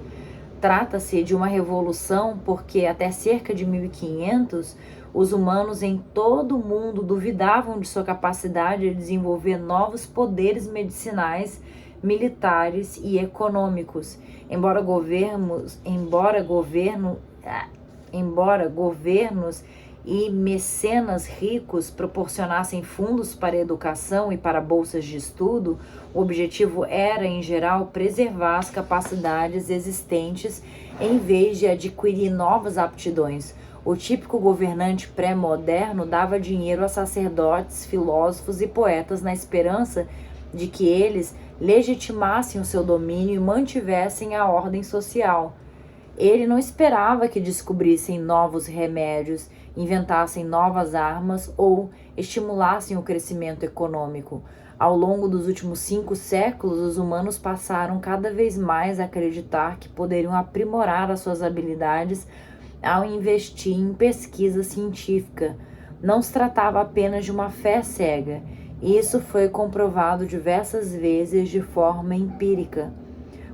trata-se de uma revolução porque até cerca de 1500, os humanos em todo o mundo duvidavam de sua capacidade de desenvolver novos poderes medicinais, militares e econômicos, embora Embora governos e mecenas ricos proporcionassem fundos para educação e para bolsas de estudo, o objetivo era, em geral, preservar as capacidades existentes em vez de adquirir novas aptidões. O típico governante pré-moderno dava dinheiro a sacerdotes, filósofos e poetas na esperança de que eles legitimassem o seu domínio e mantivessem a ordem social. Ele não esperava que descobrissem novos remédios, inventassem novas armas ou estimulassem o crescimento econômico. Ao longo dos últimos 5 séculos, os humanos passaram cada vez mais a acreditar que poderiam aprimorar as suas habilidades ao investir em pesquisa científica. Não se tratava apenas de uma fé cega. Isso foi comprovado diversas vezes de forma empírica.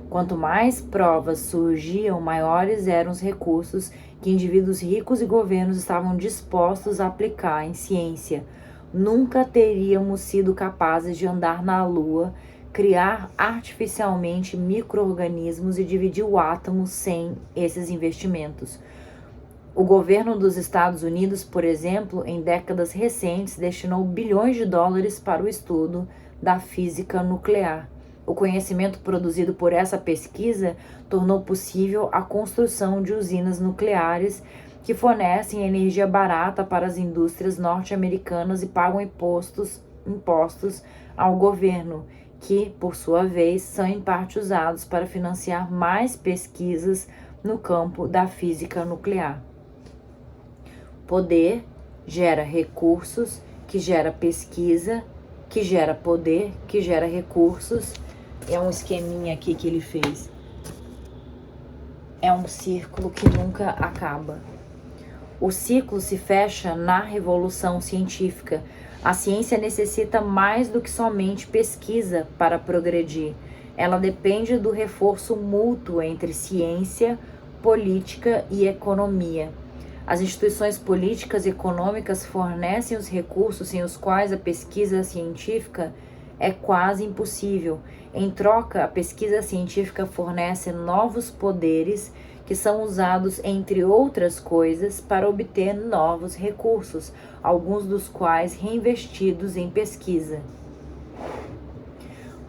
Quanto mais provas surgiam, maiores eram os recursos que indivíduos ricos e governos estavam dispostos a aplicar em ciência. Nunca teríamos sido capazes de andar na Lua, criar artificialmente micro-organismos e dividir o átomo sem esses investimentos. O governo dos Estados Unidos, por exemplo, em décadas recentes, destinou bilhões de dólares para o estudo da física nuclear. O conhecimento produzido por essa pesquisa tornou possível a construção de usinas nucleares que fornecem energia barata para as indústrias norte-americanas e pagam impostos ao governo, que, por sua vez, são em parte usados para financiar mais pesquisas no campo da física nuclear. Poder gera recursos, que gera pesquisa, que gera poder, que gera recursos. É um esqueminha aqui que ele fez. É um círculo que nunca acaba. O ciclo se fecha na revolução científica. A ciência necessita mais do que somente pesquisa para progredir. Ela depende do reforço mútuo entre ciência, política e economia. As instituições políticas e econômicas fornecem os recursos sem os quais a pesquisa científica é quase impossível. Em troca, a pesquisa científica fornece novos poderes que são usados, entre outras coisas, para obter novos recursos, alguns dos quais reinvestidos em pesquisa.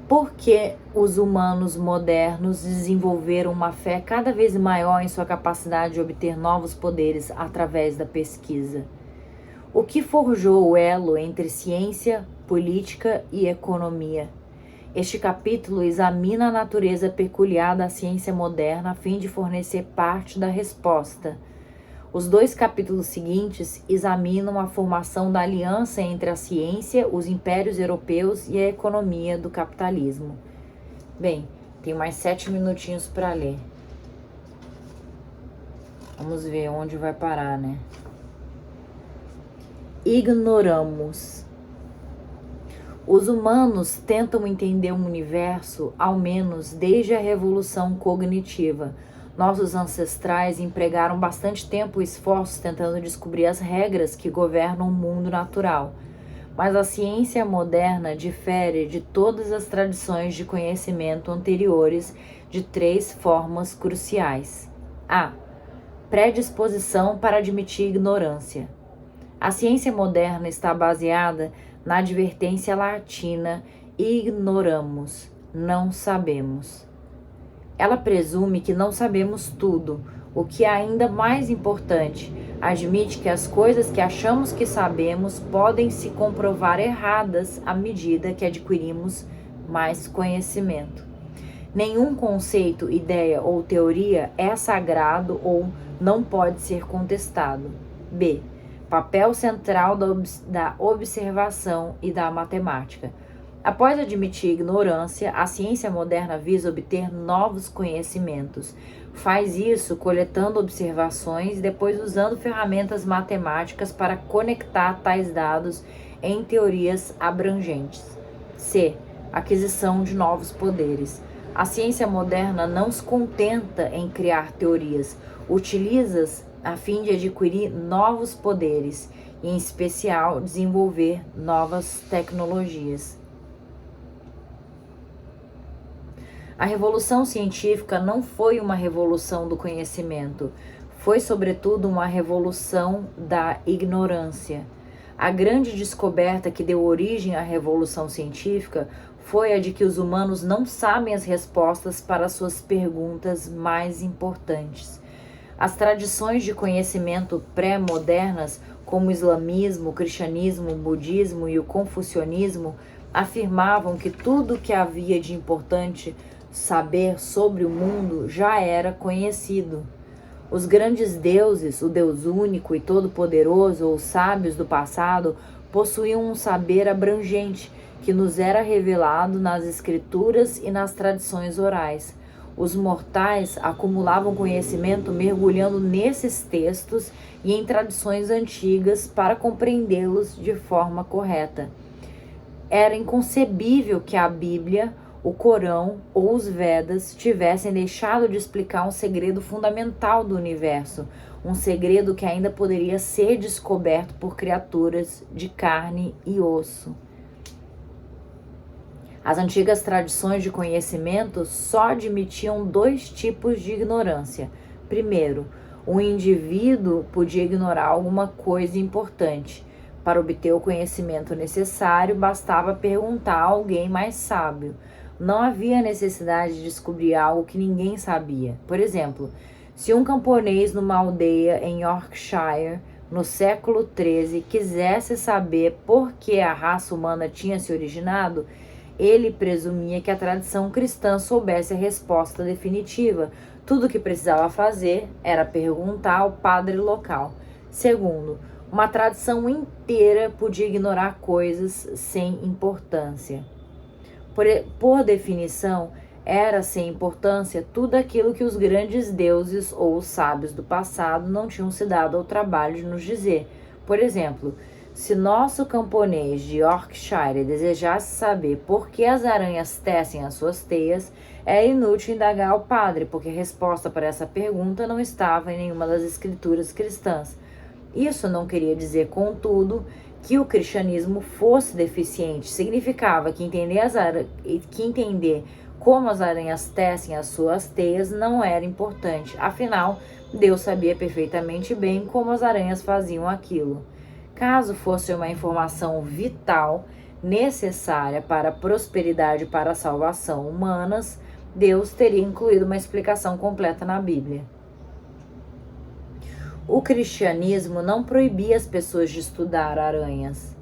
Por que os humanos modernos desenvolveram uma fé cada vez maior em sua capacidade de obter novos poderes através da pesquisa? O que forjou o elo entre ciência, política e economia? Este capítulo examina a natureza peculiar da ciência moderna a fim de fornecer parte da resposta. Os 2 capítulos seguintes examinam a formação da aliança entre a ciência, os impérios europeus e a economia do capitalismo. Bem, tem mais 7 minutinhos para ler. Vamos ver onde vai parar, né? Ignoramos. Os humanos tentam entender o universo, ao menos desde a revolução cognitiva. Nossos ancestrais empregaram bastante tempo e esforços tentando descobrir as regras que governam o mundo natural. Mas a ciência moderna difere de todas as tradições de conhecimento anteriores de 3 formas cruciais. A. Predisposição para admitir ignorância. A ciência moderna está baseada na advertência latina ignoramos, não sabemos. Ela presume que não sabemos tudo, o que é ainda mais importante, admite que as coisas que achamos que sabemos podem se comprovar erradas à medida que adquirimos mais conhecimento. Nenhum conceito, ideia ou teoria é sagrado ou não pode ser contestado. B. Papel central da observação e da matemática. Após admitir ignorância, a ciência moderna visa obter novos conhecimentos. Faz isso coletando observações e depois usando ferramentas matemáticas para conectar tais dados em teorias abrangentes. C. Aquisição de novos poderes. A ciência moderna não se contenta em criar teorias, utiliza-as a fim de adquirir novos poderes e, em especial, desenvolver novas tecnologias. A revolução científica não foi uma revolução do conhecimento, foi, sobretudo, uma revolução da ignorância. A grande descoberta que deu origem à revolução científica foi a de que os humanos não sabem as respostas para suas perguntas mais importantes. As tradições de conhecimento pré-modernas, como o islamismo, o cristianismo, o budismo e o confucionismo, afirmavam que tudo o que havia de importante saber sobre o mundo já era conhecido. Os grandes deuses, o Deus único e todo-poderoso, ou os sábios do passado, possuíam um saber abrangente que nos era revelado nas escrituras e nas tradições orais. Os mortais acumulavam conhecimento mergulhando nesses textos e em tradições antigas para compreendê-los de forma correta. Era inconcebível que a Bíblia, o Corão ou os Vedas tivessem deixado de explicar um segredo fundamental do universo, um segredo que ainda poderia ser descoberto por criaturas de carne e osso. As antigas tradições de conhecimento só admitiam dois tipos de ignorância. Primeiro, o indivíduo podia ignorar alguma coisa importante. Para obter o conhecimento necessário, bastava perguntar a alguém mais sábio. Não havia necessidade de descobrir algo que ninguém sabia. Por exemplo, se um camponês numa aldeia em Yorkshire, no século XIII, quisesse saber por que a raça humana tinha se originado, ele presumia que a tradição cristã soubesse a resposta definitiva. Tudo o que precisava fazer era perguntar ao padre local. Segundo, uma tradição inteira podia ignorar coisas sem importância. Por definição, era sem importância tudo aquilo que os grandes deuses ou os sábios do passado não tinham se dado ao trabalho de nos dizer. Por exemplo, se nosso camponês de Yorkshire desejasse saber por que as aranhas tecem as suas teias, é inútil indagar ao padre, porque a resposta para essa pergunta não estava em nenhuma das escrituras cristãs. Isso não queria dizer, contudo, que o cristianismo fosse deficiente. Significava que entender como as aranhas tecem as suas teias não era importante. Afinal, Deus sabia perfeitamente bem como as aranhas faziam aquilo. Caso fosse uma informação vital, necessária para a prosperidade e para a salvação humanas, Deus teria incluído uma explicação completa na Bíblia. O cristianismo não proibia as pessoas de estudar aranhas,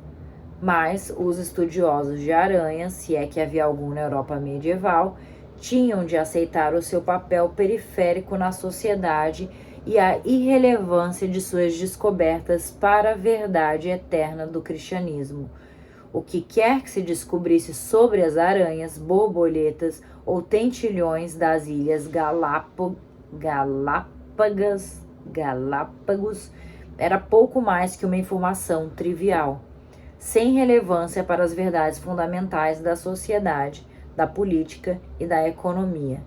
mas os estudiosos de aranhas, se é que havia algum na Europa medieval, tinham de aceitar o seu papel periférico na sociedade e a irrelevância de suas descobertas para a verdade eterna do cristianismo. O que quer que se descobrisse sobre as aranhas, borboletas ou tentilhões das ilhas Galápagos era pouco mais que uma informação trivial, sem relevância para as verdades fundamentais da sociedade, da política e da economia.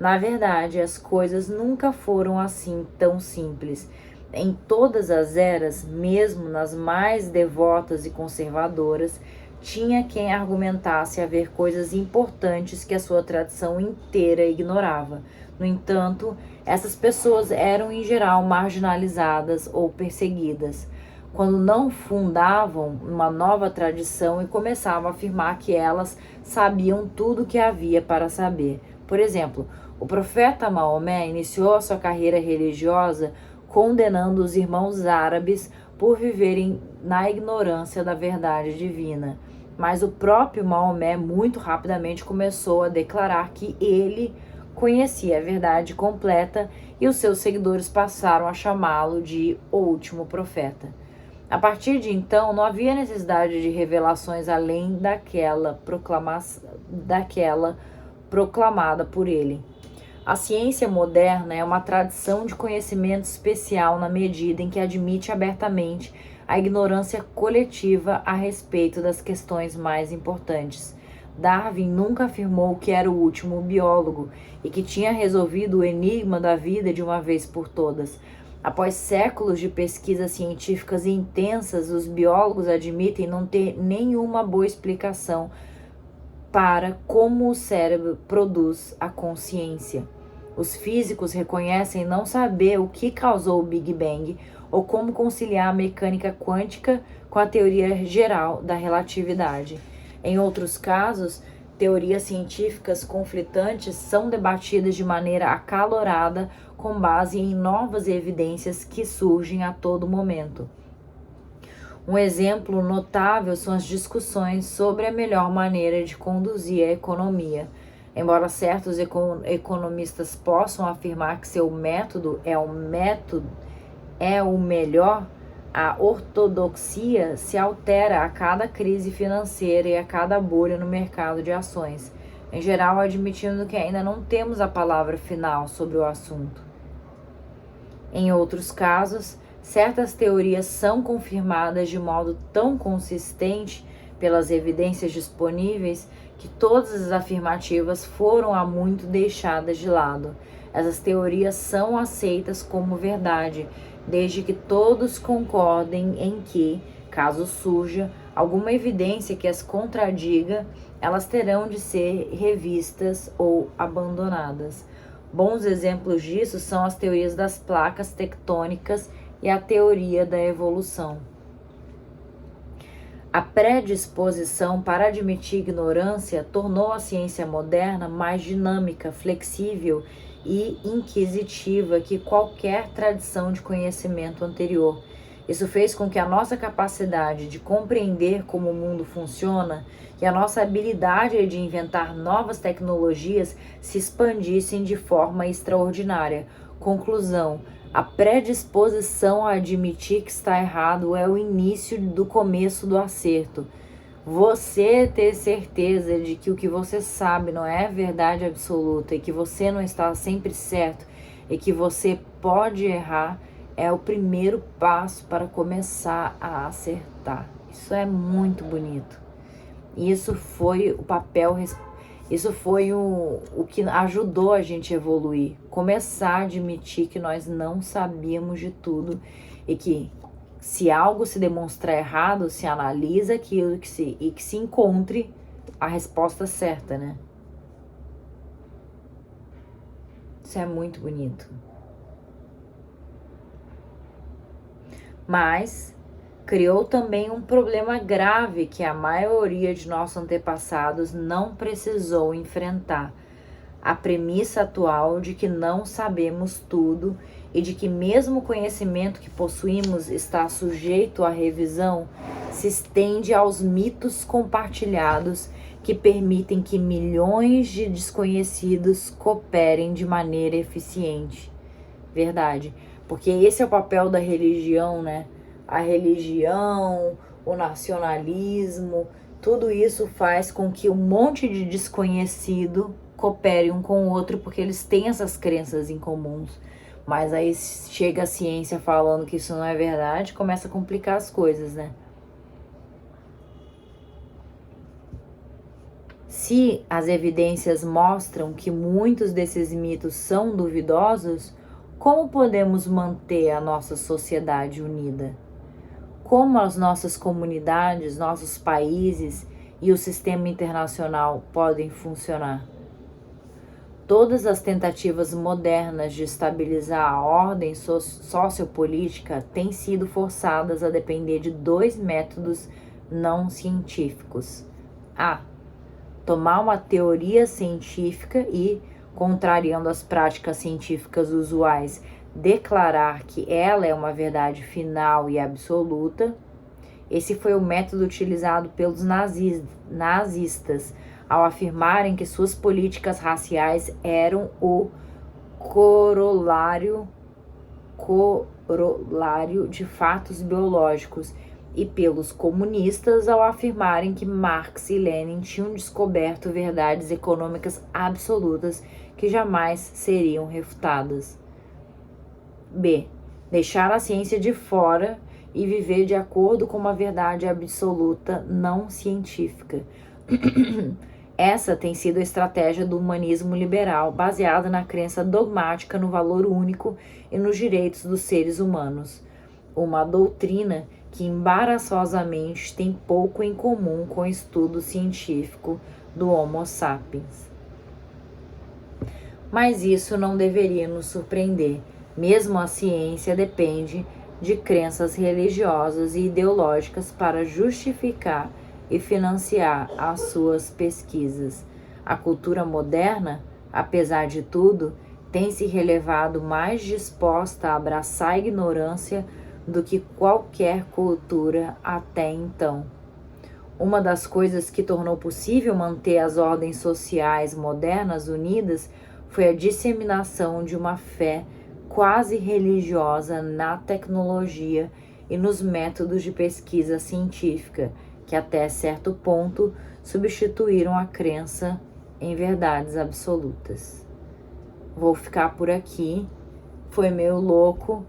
Na verdade, as coisas nunca foram assim tão simples. Em todas as eras, mesmo nas mais devotas e conservadoras, tinha quem argumentasse haver coisas importantes que a sua tradição inteira ignorava. No entanto, essas pessoas eram em geral marginalizadas ou perseguidas, quando não fundavam uma nova tradição e começavam a afirmar que elas sabiam tudo o que havia para saber. Por exemplo, o profeta Maomé iniciou a sua carreira religiosa condenando os irmãos árabes por viverem na ignorância da verdade divina. Mas o próprio Maomé muito rapidamente começou a declarar que ele conhecia a verdade completa e os seus seguidores passaram a chamá-lo de o último profeta. A partir de então, não havia necessidade de revelações além daquela proclamada por ele. A ciência moderna é uma tradição de conhecimento especial na medida em que admite abertamente a ignorância coletiva a respeito das questões mais importantes. Darwin nunca afirmou que era o último biólogo e que tinha resolvido o enigma da vida de uma vez por todas. Após séculos de pesquisas científicas intensas, os biólogos admitem não ter nenhuma boa explicação para como o cérebro produz a consciência. Os físicos reconhecem não saber o que causou o Big Bang ou como conciliar a mecânica quântica com a teoria geral da relatividade. Em outros casos, teorias científicas conflitantes são debatidas de maneira acalorada com base em novas evidências que surgem a todo momento. Um exemplo notável são as discussões sobre a melhor maneira de conduzir a economia. Embora certos economistas possam afirmar que seu método é o melhor, a ortodoxia se altera a cada crise financeira e a cada bolha no mercado de ações, em geral admitindo que ainda não temos a palavra final sobre o assunto. Em outros casos, certas teorias são confirmadas de modo tão consistente pelas evidências disponíveis que todas as afirmativas foram há muito deixadas de lado. Essas teorias são aceitas como verdade, desde que todos concordem em que, caso surja alguma evidência que as contradiga, elas terão de ser revistas ou abandonadas. Bons exemplos disso são as teorias das placas tectônicas e a teoria da evolução. A predisposição para admitir ignorância tornou a ciência moderna mais dinâmica, flexível e inquisitiva que qualquer tradição de conhecimento anterior. Isso fez com que a nossa capacidade de compreender como o mundo funciona e a nossa habilidade de inventar novas tecnologias se expandissem de forma extraordinária. Conclusão: a predisposição a admitir que está errado é o início do começo do acerto. Você ter certeza de que o que você sabe não é verdade absoluta e que você não está sempre certo e que você pode errar é o primeiro passo para começar a acertar. Isso é muito bonito. Isso foi o papel, isso foi o que ajudou a gente a evoluir. Começar a admitir que nós não sabíamos de tudo e que se algo se demonstrar errado, se analisa aquilo e que se encontre a resposta certa, né? Isso é muito bonito. Mas criou também um problema grave que a maioria de nossos antepassados não precisou enfrentar: a premissa atual de que não sabemos tudo e de que mesmo o conhecimento que possuímos está sujeito à revisão se estende aos mitos compartilhados que permitem que milhões de desconhecidos cooperem de maneira eficiente. Verdade, porque esse é o papel da religião, né? A religião, o nacionalismo, tudo isso faz com que um monte de desconhecido coopere um com o outro, porque eles têm essas crenças em comuns. Mas aí chega a ciência falando que isso não é verdade, começa a complicar as coisas, né? Se as evidências mostram que muitos desses mitos são duvidosos, como podemos manter a nossa sociedade unida? Como as nossas comunidades, nossos países e o sistema internacional podem funcionar? Todas as tentativas modernas de estabilizar a ordem sociopolítica têm sido forçadas a depender de dois métodos não científicos. A. Tomar uma teoria científica e, contrariando as práticas científicas usuais, declarar que ela é uma verdade final e absoluta. Esse foi o método utilizado pelos nazistas ao afirmarem que suas políticas raciais eram o corolário de fatos biológicos, e pelos comunistas ao afirmarem que Marx e Lenin tinham descoberto verdades econômicas absolutas que jamais seriam refutadas. B. Deixar a ciência de fora e viver de acordo com uma verdade absoluta não científica. Essa tem sido a estratégia do humanismo liberal, baseada na crença dogmática no valor único e nos direitos dos seres humanos. Uma doutrina que embaraçosamente tem pouco em comum com o estudo científico do Homo sapiens. Mas isso não deveria nos surpreender. Mesmo a ciência depende de crenças religiosas e ideológicas para justificar e financiar as suas pesquisas. A cultura moderna, apesar de tudo, tem se relevado mais disposta a abraçar a ignorância do que qualquer cultura até então. Uma das coisas que tornou possível manter as ordens sociais modernas unidas foi a disseminação de uma fé quase religiosa na tecnologia e nos métodos de pesquisa científica, que até certo ponto substituíram a crença em verdades absolutas. Vou ficar por aqui. Foi meio louco.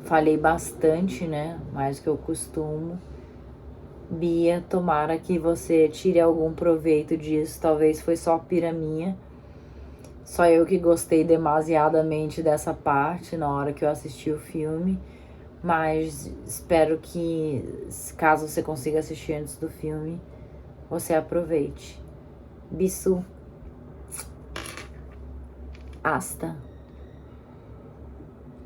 Falei bastante, né? Mais do que eu costumo. Bia, tomara que você tire algum proveito disso. Talvez foi só pira minha. Só eu que gostei demasiadamente dessa parte na hora que eu assisti o filme. Mas espero que, caso você consiga assistir antes do filme, você aproveite. Bissu. Hasta.